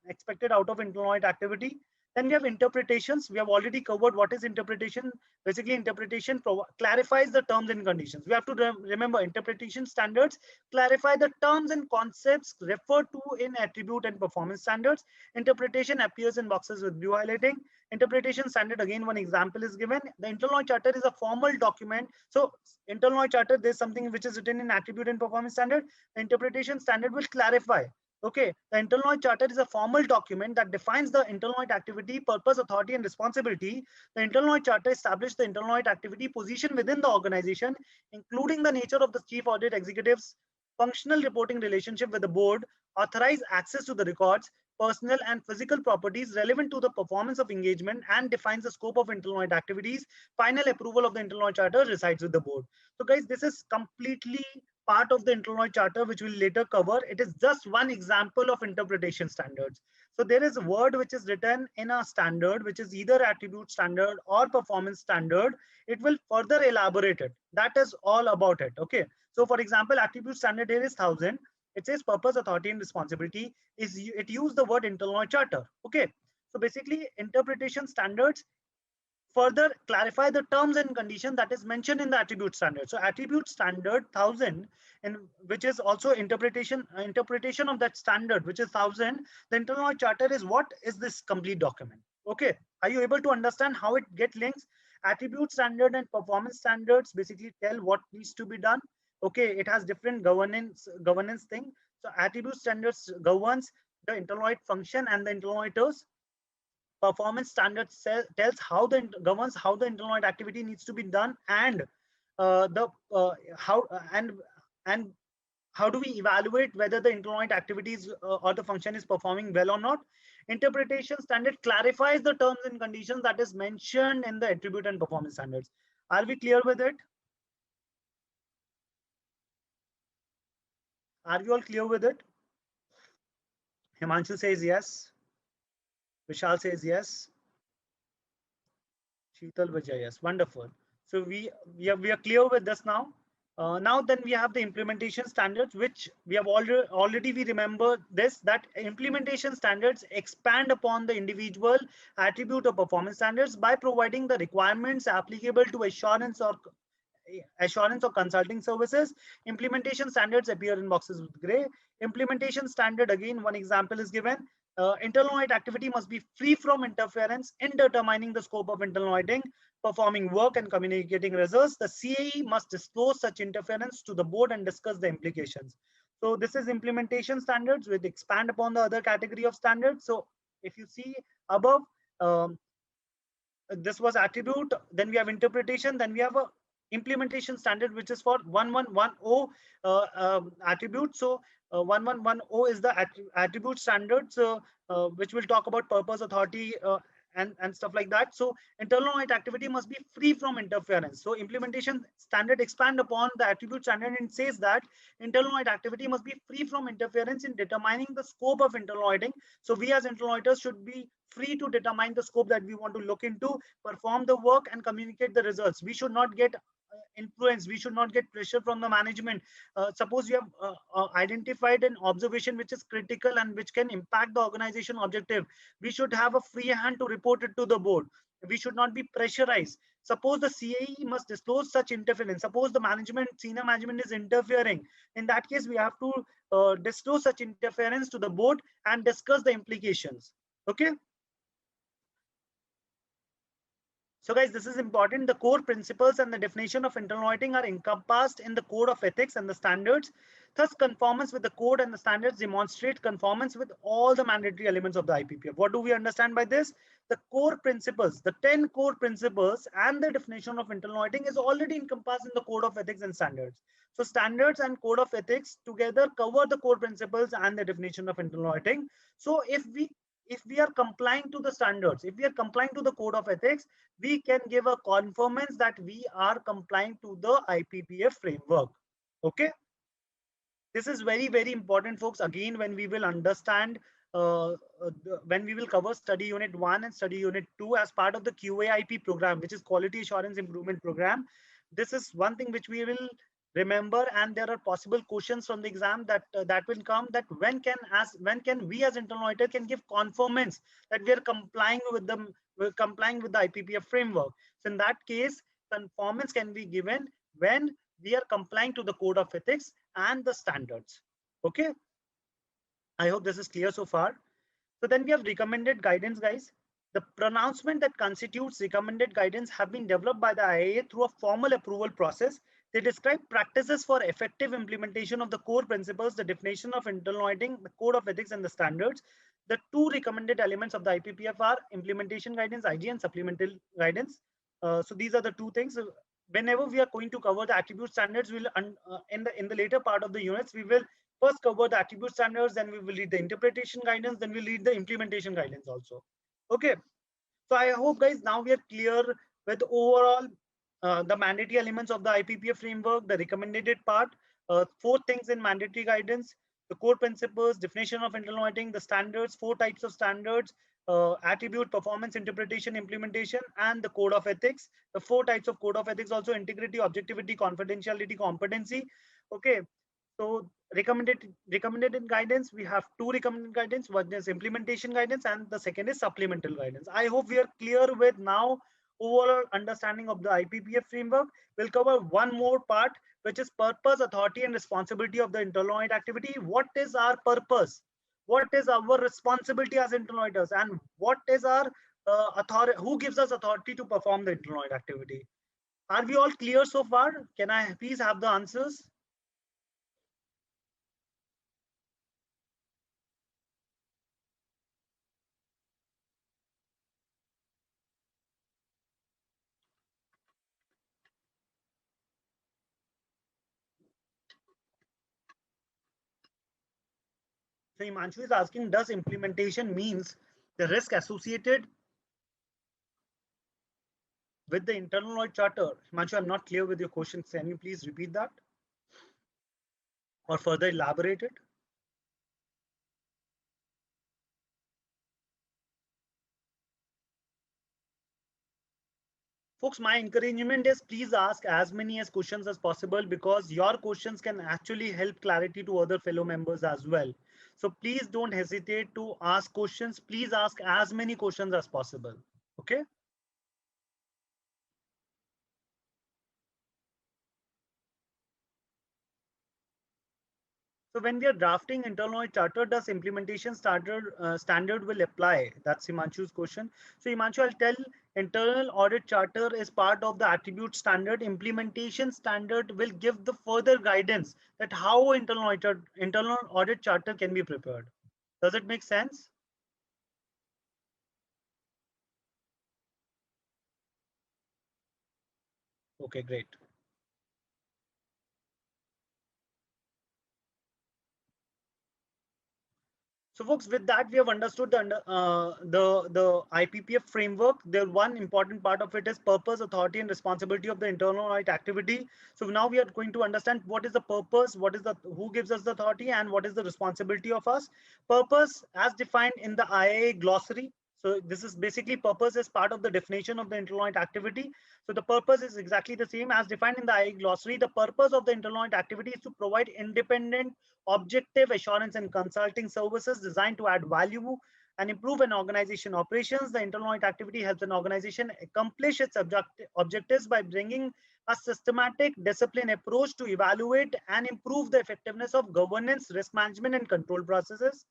expected out of internal audit activity. Then we have interpretations. We have already covered what is interpretation. Basically, interpretation clarifies the terms and conditions. We have to remember interpretation standards clarify the terms and concepts referred to in attribute and performance standards. Interpretation appears in boxes with blue highlighting. Interpretation standard, again, one example is given. The internal audit charter is a formal document. So internal audit charter, there's something which is written in attribute and performance standard. The interpretation standard will clarify. Okay, the internal audit charter is a formal document that defines the internal audit activity, purpose, authority, and responsibility. The internal audit charter establishes the internal audit activity position within the organization, including the nature of the chief audit executive's functional reporting relationship with the board, authorize access to the records, personal and physical properties relevant to the performance of engagement, and defines the scope of internal audit activities. Final approval of the internal audit charter resides with the board. So guys, this is completely part of the internal audit charter, which we'll later cover. It is just one example of interpretation standards. So there is a word which is written in a standard, which is either attribute standard or performance standard. It will further elaborate it. That is all about it. Okay. So for example, attribute standard here is 1000. It says purpose, authority, and responsibility. It used the word internal audit charter. Okay. So basically, interpretation standards further clarify the terms and conditions that is mentioned in the attribute standard. So attribute standard 1000, and which is also interpretation of that standard, which is 1000. The internal audit charter is what is this complete document. Okay, are you able to understand how it get links? Attribute standard and performance standards basically tell what needs to be done. Okay, it has different governance thing. So attribute standards governs the internal audit function and the internal auditors. Performance standards tells how governs how the internal audit activity needs to be done, and how do we evaluate whether the internal audit activities or the function is performing well or not. Interpretation standard clarifies the terms and conditions that is mentioned in the attribute and performance standards. Are we clear with it? Are you all clear with it? Himanshu says yes. Vishal says yes. Sheetal Vijay, yes. Wonderful. So we are clear with this now. Now then we have the implementation standards, which we have already we remember this, that implementation standards expand upon the individual attribute or performance standards by providing the requirements applicable to assurance or consulting services. Implementation standards appear in boxes with gray. Implementation standard, again, one example is given. Internal audit activity must be free from interference in determining the scope of internal auditing, performing work, and communicating results. The CAE must disclose such interference to the board and discuss the implications. So this is implementation standards, which expand upon the other category of standards. So if you see above, this was attribute, then we have interpretation, then we have a implementation standard, which is for 1110 attribute. So 1110 is the attribute standards, which will talk about purpose, authority, and stuff like that. So internal audit activity must be free from interference. So implementation standard expand upon the attribute standard and says that internal audit activity must be free from interference in determining the scope of internal auditing. So we as internal auditors should be free to determine the scope that we want to look into, perform the work and communicate the results. We should not get influence, we should not get pressure from the management. Suppose you have identified an observation which is critical and which can impact the organization objective, we should have a free hand to report it to the board. We should not be pressurized. Suppose the CAE must disclose such interference, suppose the management, senior management is interfering, in that case we have to disclose such interference to the board and discuss the implications. Okay. So guys, this is important. The core principles and the definition of internal auditing are encompassed in the code of ethics and the standards. Thus, conformance with the code and the standards demonstrate conformance with all the mandatory elements of the IPPF. What do we understand by this? The core principles, the 10 core principles and the definition of internal auditing is already encompassed in the code of ethics and standards. So standards and code of ethics together cover the core principles and the definition of internal auditing. So if we are complying to the standards, if we are complying to the code of ethics, we can give a conformance that we are complying to the IPPF framework. Okay. This is very, very important, folks. Again, when we will understand, when we will cover study unit 1 and study unit 2 as part of the QAIP program, which is Quality Assurance Improvement Program, this is one thing which we will remember, and there are possible questions from the exam that that will come, that when can we as internal auditor can give conformance that we are complying with the IPPF framework. So in that case, conformance can be given when we are complying to the code of ethics and the standards. Okay, I hope this is clear so far. So then we have recommended guidance, guys. The pronouncement that constitutes recommended guidance have been developed by the IAA through a formal approval process. They describe practices for effective implementation of the core principles, the definition of internal auditing, the code of ethics and the standards. The two recommended elements of the IPPF are implementation guidance, IG, and supplemental guidance. So these are the two things. Whenever we are going to cover the attribute standards, we'll in the later part of the units, we will first cover the attribute standards, then we will read the interpretation guidance, then we'll read the implementation guidance also. Okay. So I hope, guys, now we are clear with overall the mandatory elements of the IPPF framework, the recommended part, 4 things in mandatory guidance, the core principles, definition of internal auditing, the standards, 4 types of standards, attribute, performance, interpretation, implementation, and the code of ethics. The 4 types of code of ethics also: integrity, objectivity, confidentiality, competency. Okay. So recommended in guidance, we have 2 recommended guidance. One is implementation guidance and the second is supplemental guidance. I hope we are clear with now overall understanding of the IPPF framework. We'll cover one more part, which is purpose, authority, and responsibility of the internal audit activity. What is our purpose? What is our responsibility as internal auditors? And what is our authority? Who gives us authority to perform the internal audit activity? Are we all clear so far? Can I please have the answers? So Himanshu is asking, does implementation means the risk associated with the internal audit charter? Himanshu, I'm not clear with your question. Can you please repeat that or further elaborate it? Folks, my encouragement is please ask as many as questions as possible, because your questions can actually help clarity to other fellow members as well. So please don't hesitate to ask questions. Please ask as many questions as possible. Okay. So when we are drafting internal audit charter, does implementation standard will apply? That's Himanshu's question. So Himanshu, I'll tell, internal audit charter is part of the attribute standard. Implementation standard will give the further guidance that how internal audit charter can be prepared. Does it make sense? Okay, great. So folks, with that, we have understood the IPPF framework. The one important part of it is purpose, authority, and responsibility of the internal audit activity. So now we are going to understand what is the purpose, what is the who gives us the authority, and what is the responsibility of us. Purpose, as defined in the IIA glossary. So this is basically purpose as part of the definition of the internal audit activity. So the purpose is exactly the same as defined in the IIA glossary. The purpose of the internal audit activity is to provide independent, objective assurance and consulting services designed to add value and improve an organization operations. The internal audit activity helps an organization accomplish its objectives by bringing a systematic, disciplined approach to evaluate and improve the effectiveness of governance, risk management, and control processes.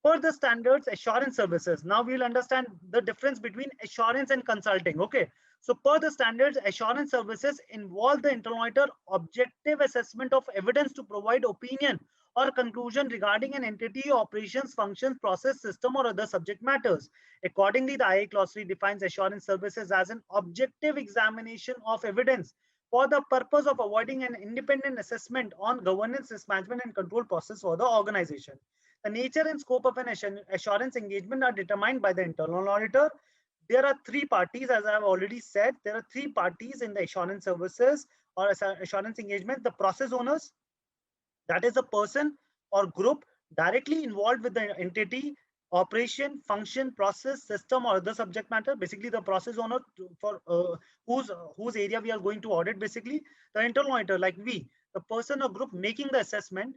For the standards, assurance services. Now we'll understand the difference between assurance and consulting. Okay. So per the standards, assurance services involve the internal auditor objective assessment of evidence to provide opinion or conclusion regarding an entity, operations, functions, process, system, or other subject matters. Accordingly, the IIA glossary defines assurance services as an objective examination of evidence for the purpose of avoiding an independent assessment on governance, risk management, and control process for the organization. The nature and scope of an assurance engagement are determined by the internal auditor. There are three parties, as I have already said. There are three parties in the assurance services or assurance engagement. The process owners, that is a person or group directly involved with the entity, operation, function, process, system, or other subject matter. Basically, the process owner for whose area we are going to audit. Basically, the internal auditor, like we, the person or group making the assessment,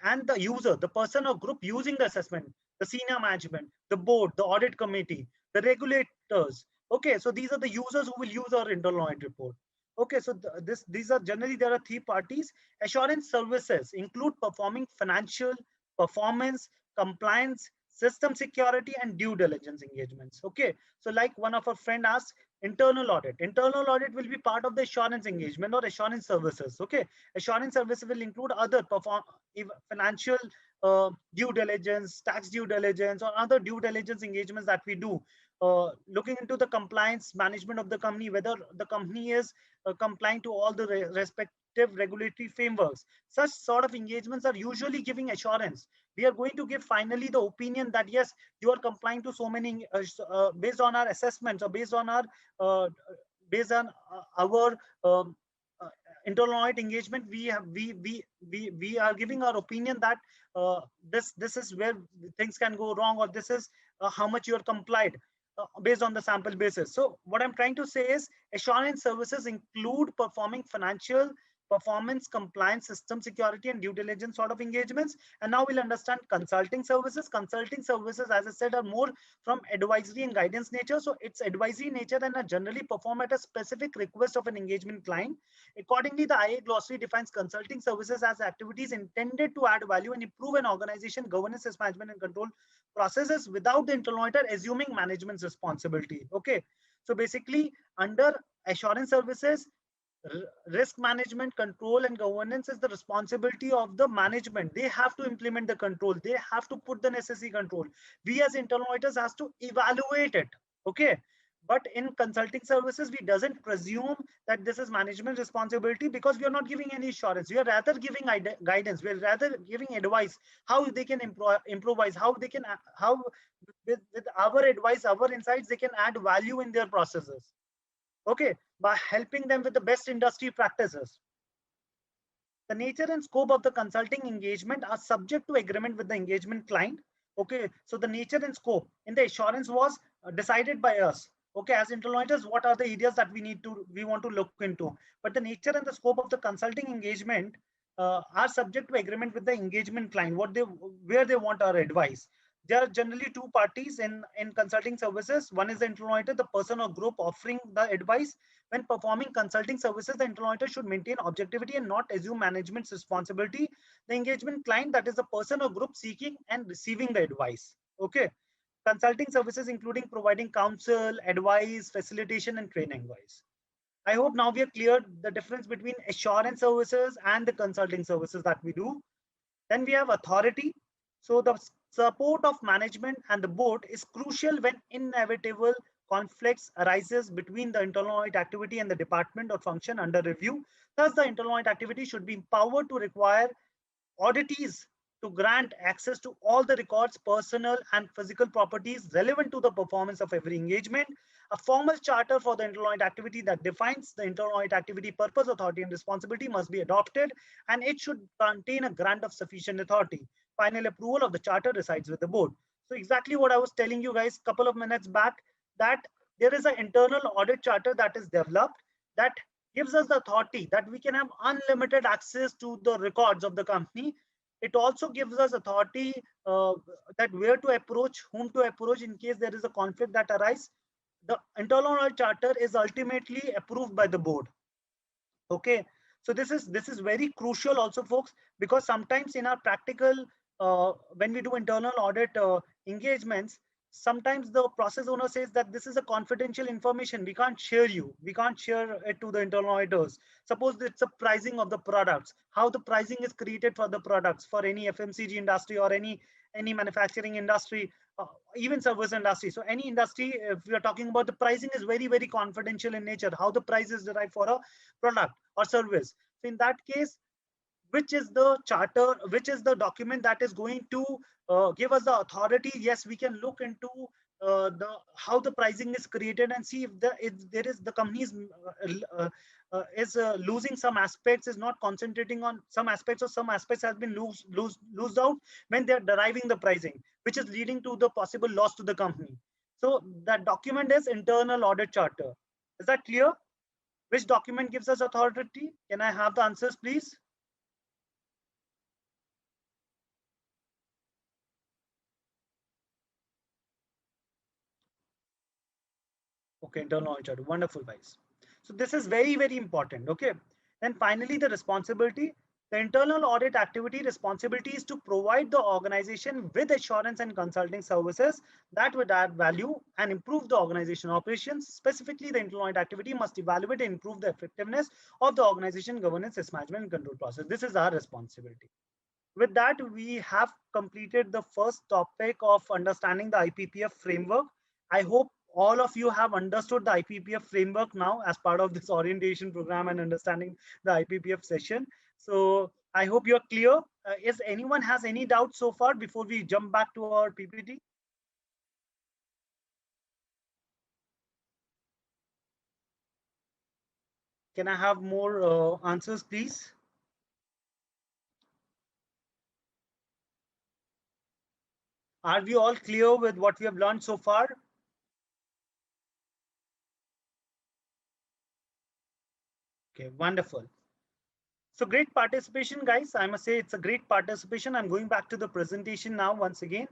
and the user, the person or group using the assessment, the senior management, the board, the audit committee, the regulators. Okay, so these are the users who will use our internal audit report. Okay, so these are generally, there are three parties. Assurance services include performing financial, performance, compliance, system security, and due diligence engagements. Okay, so like one of our friend asked, internal audit. Internal audit will be part of the assurance engagement or assurance services. Okay, assurance services will include other financial due diligence, tax due diligence, or other due diligence engagements that we do. Looking into the compliance management of the company, whether the company is complying to all the respective regulatory frameworks. Such sort of engagements are usually giving assurance. We are going to give finally the opinion that yes, you are complying to so many based on our assessments or based on our internal audit engagement. We are giving our opinion that this is where things can go wrong, or this is how much you are complied. Based on the sample basis. So what I'm trying to say is assurance services include performing financial, performance, compliance, system security, and due diligence sort of engagements. And now we'll understand consulting services. Consulting services, as I said, are more from advisory and guidance nature. So it's advisory nature and are generally performed at a specific request of an engagement client. Accordingly, the IIA glossary defines consulting services as activities intended to add value and improve an organization governance, risk management, and control processes without the internal auditor assuming management's responsibility. Okay, so basically under assurance services, risk management, control, and governance is the responsibility of the management. They have to implement the control. They have to put the necessary control. We as internal auditors has to evaluate it. Okay. But in consulting services, we doesn't presume that this is management responsibility, because we are not giving any assurance. We are rather giving guidance. We are rather giving advice how they can improvise, how they can, how with our advice, our insights, they can add value in their processes. Okay, by helping them with the best industry practices. The nature and scope of the consulting engagement are subject to agreement with the engagement client. Okay, so the nature and scope in the assurance was decided by us. Okay, as internal auditors, what are the areas that we want to look into? But the nature and the scope of the consulting engagement are subject to agreement with the engagement client, where they want our advice. There are generally two parties in consulting services. One is the internal auditor, the person or group offering the advice. When performing consulting services, the internal auditor should maintain objectivity and not assume management's responsibility. The engagement client, that is the person or group seeking and receiving the advice. Okay. Consulting services including providing counsel, advice, facilitation, and training wise. I hope now we have cleared the difference between assurance services and the consulting services that we do. Then we have authority. So the support of management and the board is crucial when inevitable conflicts arises between the internal audit activity and the department or function under review. Thus, the internal audit activity should be empowered to require auditees to grant access to all the records, personal and physical properties relevant to the performance of every engagement. A formal charter for the internal audit activity that defines the internal audit activity purpose, authority, and responsibility must be adopted, and it should contain a grant of sufficient authority. Final approval of the charter resides with the board. So exactly what I was telling you guys a couple of minutes back, that there is an internal audit charter that is developed that gives us the authority that we can have unlimited access to the records of the company. It also gives us authority that where to approach, whom to approach in case there is a conflict that arises. The internal audit charter is ultimately approved by the board. Okay, so this is very crucial also, folks, because sometimes in our practical when we do internal audit engagements, sometimes the process owner says that this is a confidential information, we can't share it to the internal auditors. Suppose it's a pricing of the products, how the pricing is created for the products for any FMCG industry or any manufacturing industry, even service industry. So any industry, if we are talking about, the pricing is very, very confidential in nature, how the price is derived for a product or service. So in that case, which is the charter, which is the document that is going to give us the authority? Yes, we can look into how the pricing is created and see if there is the company is losing some aspects, is not concentrating on some aspects, or some aspects has been lose out when they are deriving the pricing, which is leading to the possible loss to the company. So that document is internal audit charter. Is that clear? Which document gives us authority? Can I have the answers, please? Okay, internal audit charter. Wonderful, guys. So this is very, very important. Okay. Then finally, the responsibility. The internal audit activity responsibility is to provide the organization with assurance and consulting services that would add value and improve the organization operations. Specifically, the internal audit activity must evaluate and improve the effectiveness of the organization governance, risk management, and control process. This is our responsibility. With that, we have completed the first topic of understanding the IPPF framework. I hope all of you have understood the IPPF framework now as part of this orientation program and understanding the IPPF session. So I hope you're clear. Is anyone has any doubt so far before we jump back to our PPT? Can I have more answers, please? Are we all clear with what we have learned so far? Okay, wonderful. So great participation, guys. I must say it's a great participation. I'm going back to the presentation now once again.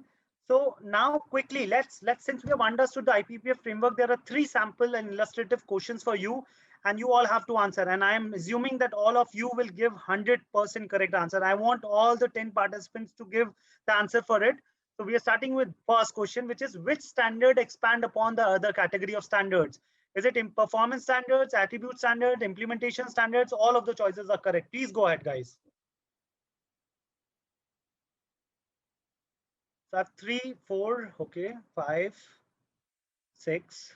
So now quickly, let's since we have understood the IPPF framework, there are 3 sample and illustrative questions for you, and you all have to answer. And I am assuming that all of you will give 100% correct answer. I want all the 10 participants to give the answer for it. So we are starting with first question, which is which standard expand upon the other category of standards? Is it in performance standards, attribute standard, implementation standards? All of the choices are correct. Please go ahead, guys. So 3, 4, okay, 5, 6,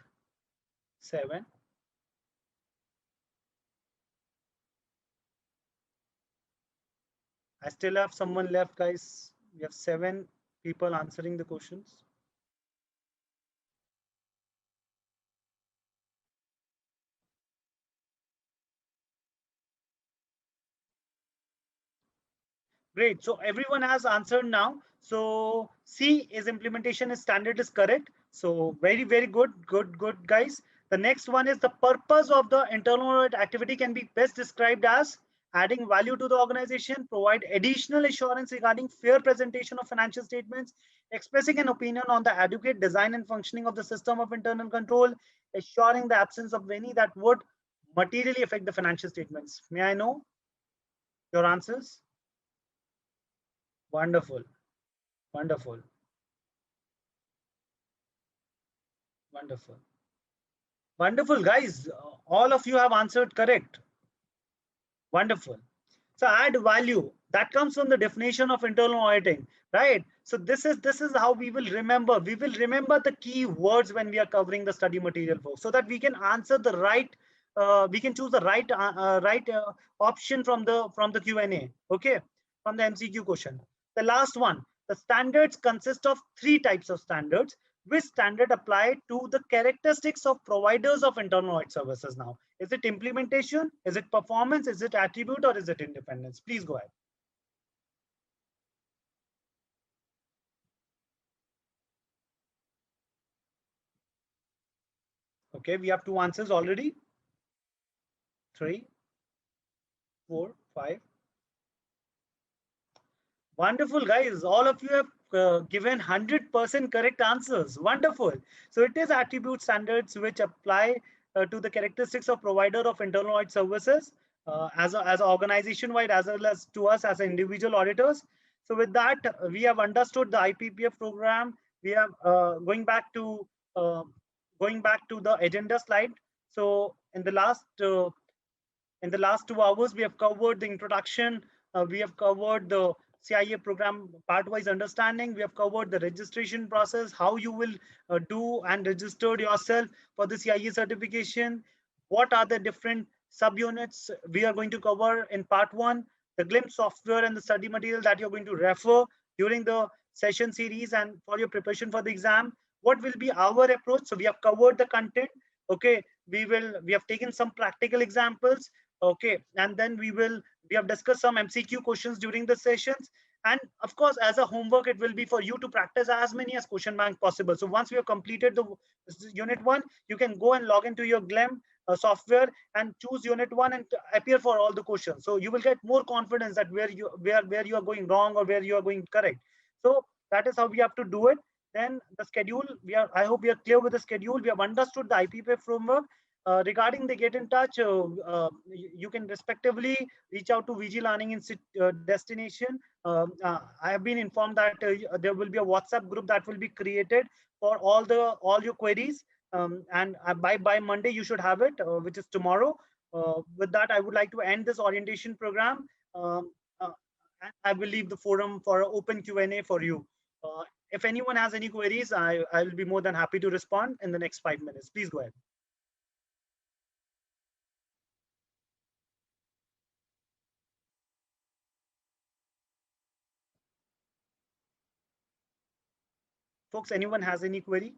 7. I still have someone left, guys. We have 7 people answering the questions. Great. So everyone has answered now. So C is implementation is standard is correct. So very, very good. Good, guys. The next one is the purpose of the internal audit activity can be best described as adding value to the organization, provide additional assurance regarding fair presentation of financial statements, expressing an opinion on the adequate design and functioning of the system of internal control, assuring the absence of any that would materially affect the financial statements. May I know your answers? Wonderful. Wonderful. Wonderful. Wonderful, guys. All of you have answered correct. Wonderful. So add value, that comes from the definition of internal auditing, right? So this is how we will remember. We will remember the key words when we are covering the study material, folks, so that we can answer the right. We can choose the right option from the Q&A. Okay, from the MCQ question. The last one, the standards consist of 3 types of standards. Which standard apply to the characteristics of providers of internal audit services now? Is it implementation? Is it performance? Is it attribute, or is it independence? Please go ahead. Okay, we have 2 answers already. 3, 4, 5. Wonderful, guys. All of you have given 100% correct answers. Wonderful. So it is attribute standards which apply to the characteristics of provider of internal audit services as an organization wide, as well as to us as individual auditors. So with that, we have understood the IPPF program. We have going back to the agenda slide. So in the last 2 hours, we have covered the introduction. We have covered the CIA program part-wise understanding. We have covered the registration process, how you will do and register yourself for the CIA certification. What are the different subunits we are going to cover in part 1, the glimpse software and the study material that you're going to refer during the session series and for your preparation for the exam. What will be our approach? So we have covered the content. Okay, we have taken some practical examples. Okay, and then we have discussed some MCQ questions during the sessions. And of course, as a homework, it will be for you to practice as many as question bank possible. So once we have completed the unit 1, you can go and log into your GLEM software and choose unit 1 and appear for all the questions. So you will get more confidence that where you are going wrong or where you are going correct. So that is how we have to do it. Then the schedule, I hope we are clear with the schedule. We have understood the IPPF framework. Regarding the get in touch, you can respectively reach out to VG Learning destination. I have been informed that there will be a WhatsApp group that will be created for all your queries. And by Monday you should have it, which is tomorrow. With that, I would like to end this orientation program. I will leave the forum for open Q&A for you. If anyone has any queries, I will be more than happy to respond in the next 5 minutes. Please go ahead. Folks, anyone has any query?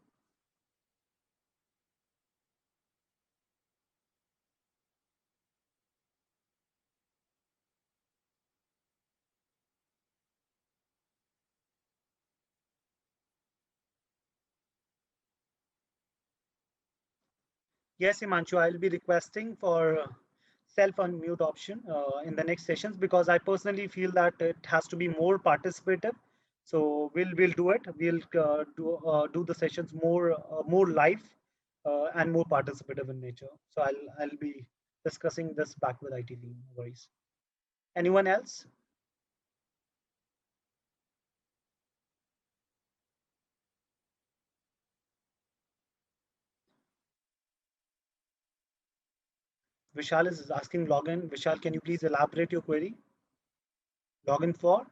Yes, Himanshu, I'll be requesting for self-unmute option in the next sessions, because I personally feel that it has to be more participative. So we'll do it. We'll do the sessions more live and more participative in nature. So I'll be discussing this back with IT team. No worries. Anyone else? Vishal is asking login. Vishal, can you please elaborate your query? Login for?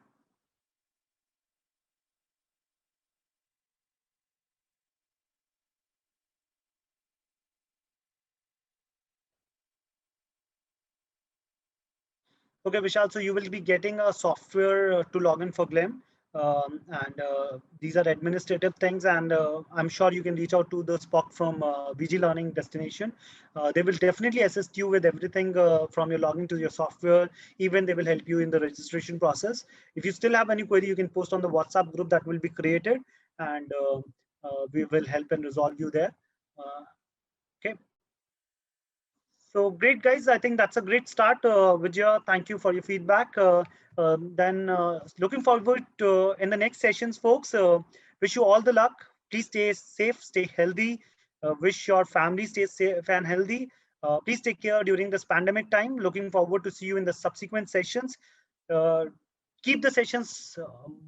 Okay, Vishal, so you will be getting a software to log in for GLEM. And these are administrative things, and I'm sure you can reach out to the Spock from VG Learning destination. They will definitely assist you with everything from your login to your software. Even they will help you in the registration process. If you still have any query, you can post on the WhatsApp group that will be created, and we will help and resolve you there. Okay. So great, guys. I think that's a great start. Vijaya, thank you for your feedback. Then looking forward to in the next sessions, folks. Wish you all the luck. Please stay safe, stay healthy. Wish your family stay safe and healthy. Please take care during this pandemic time. Looking forward to see you in the subsequent sessions. Keep the sessions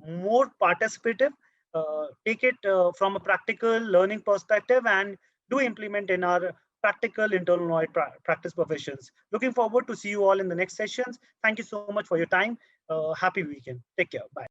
more participative. Take it from a practical learning perspective and do implement in our practical internal audit practice professions. Looking forward to see you all in the next sessions. Thank you so much for your time. Happy weekend. Take care. Bye.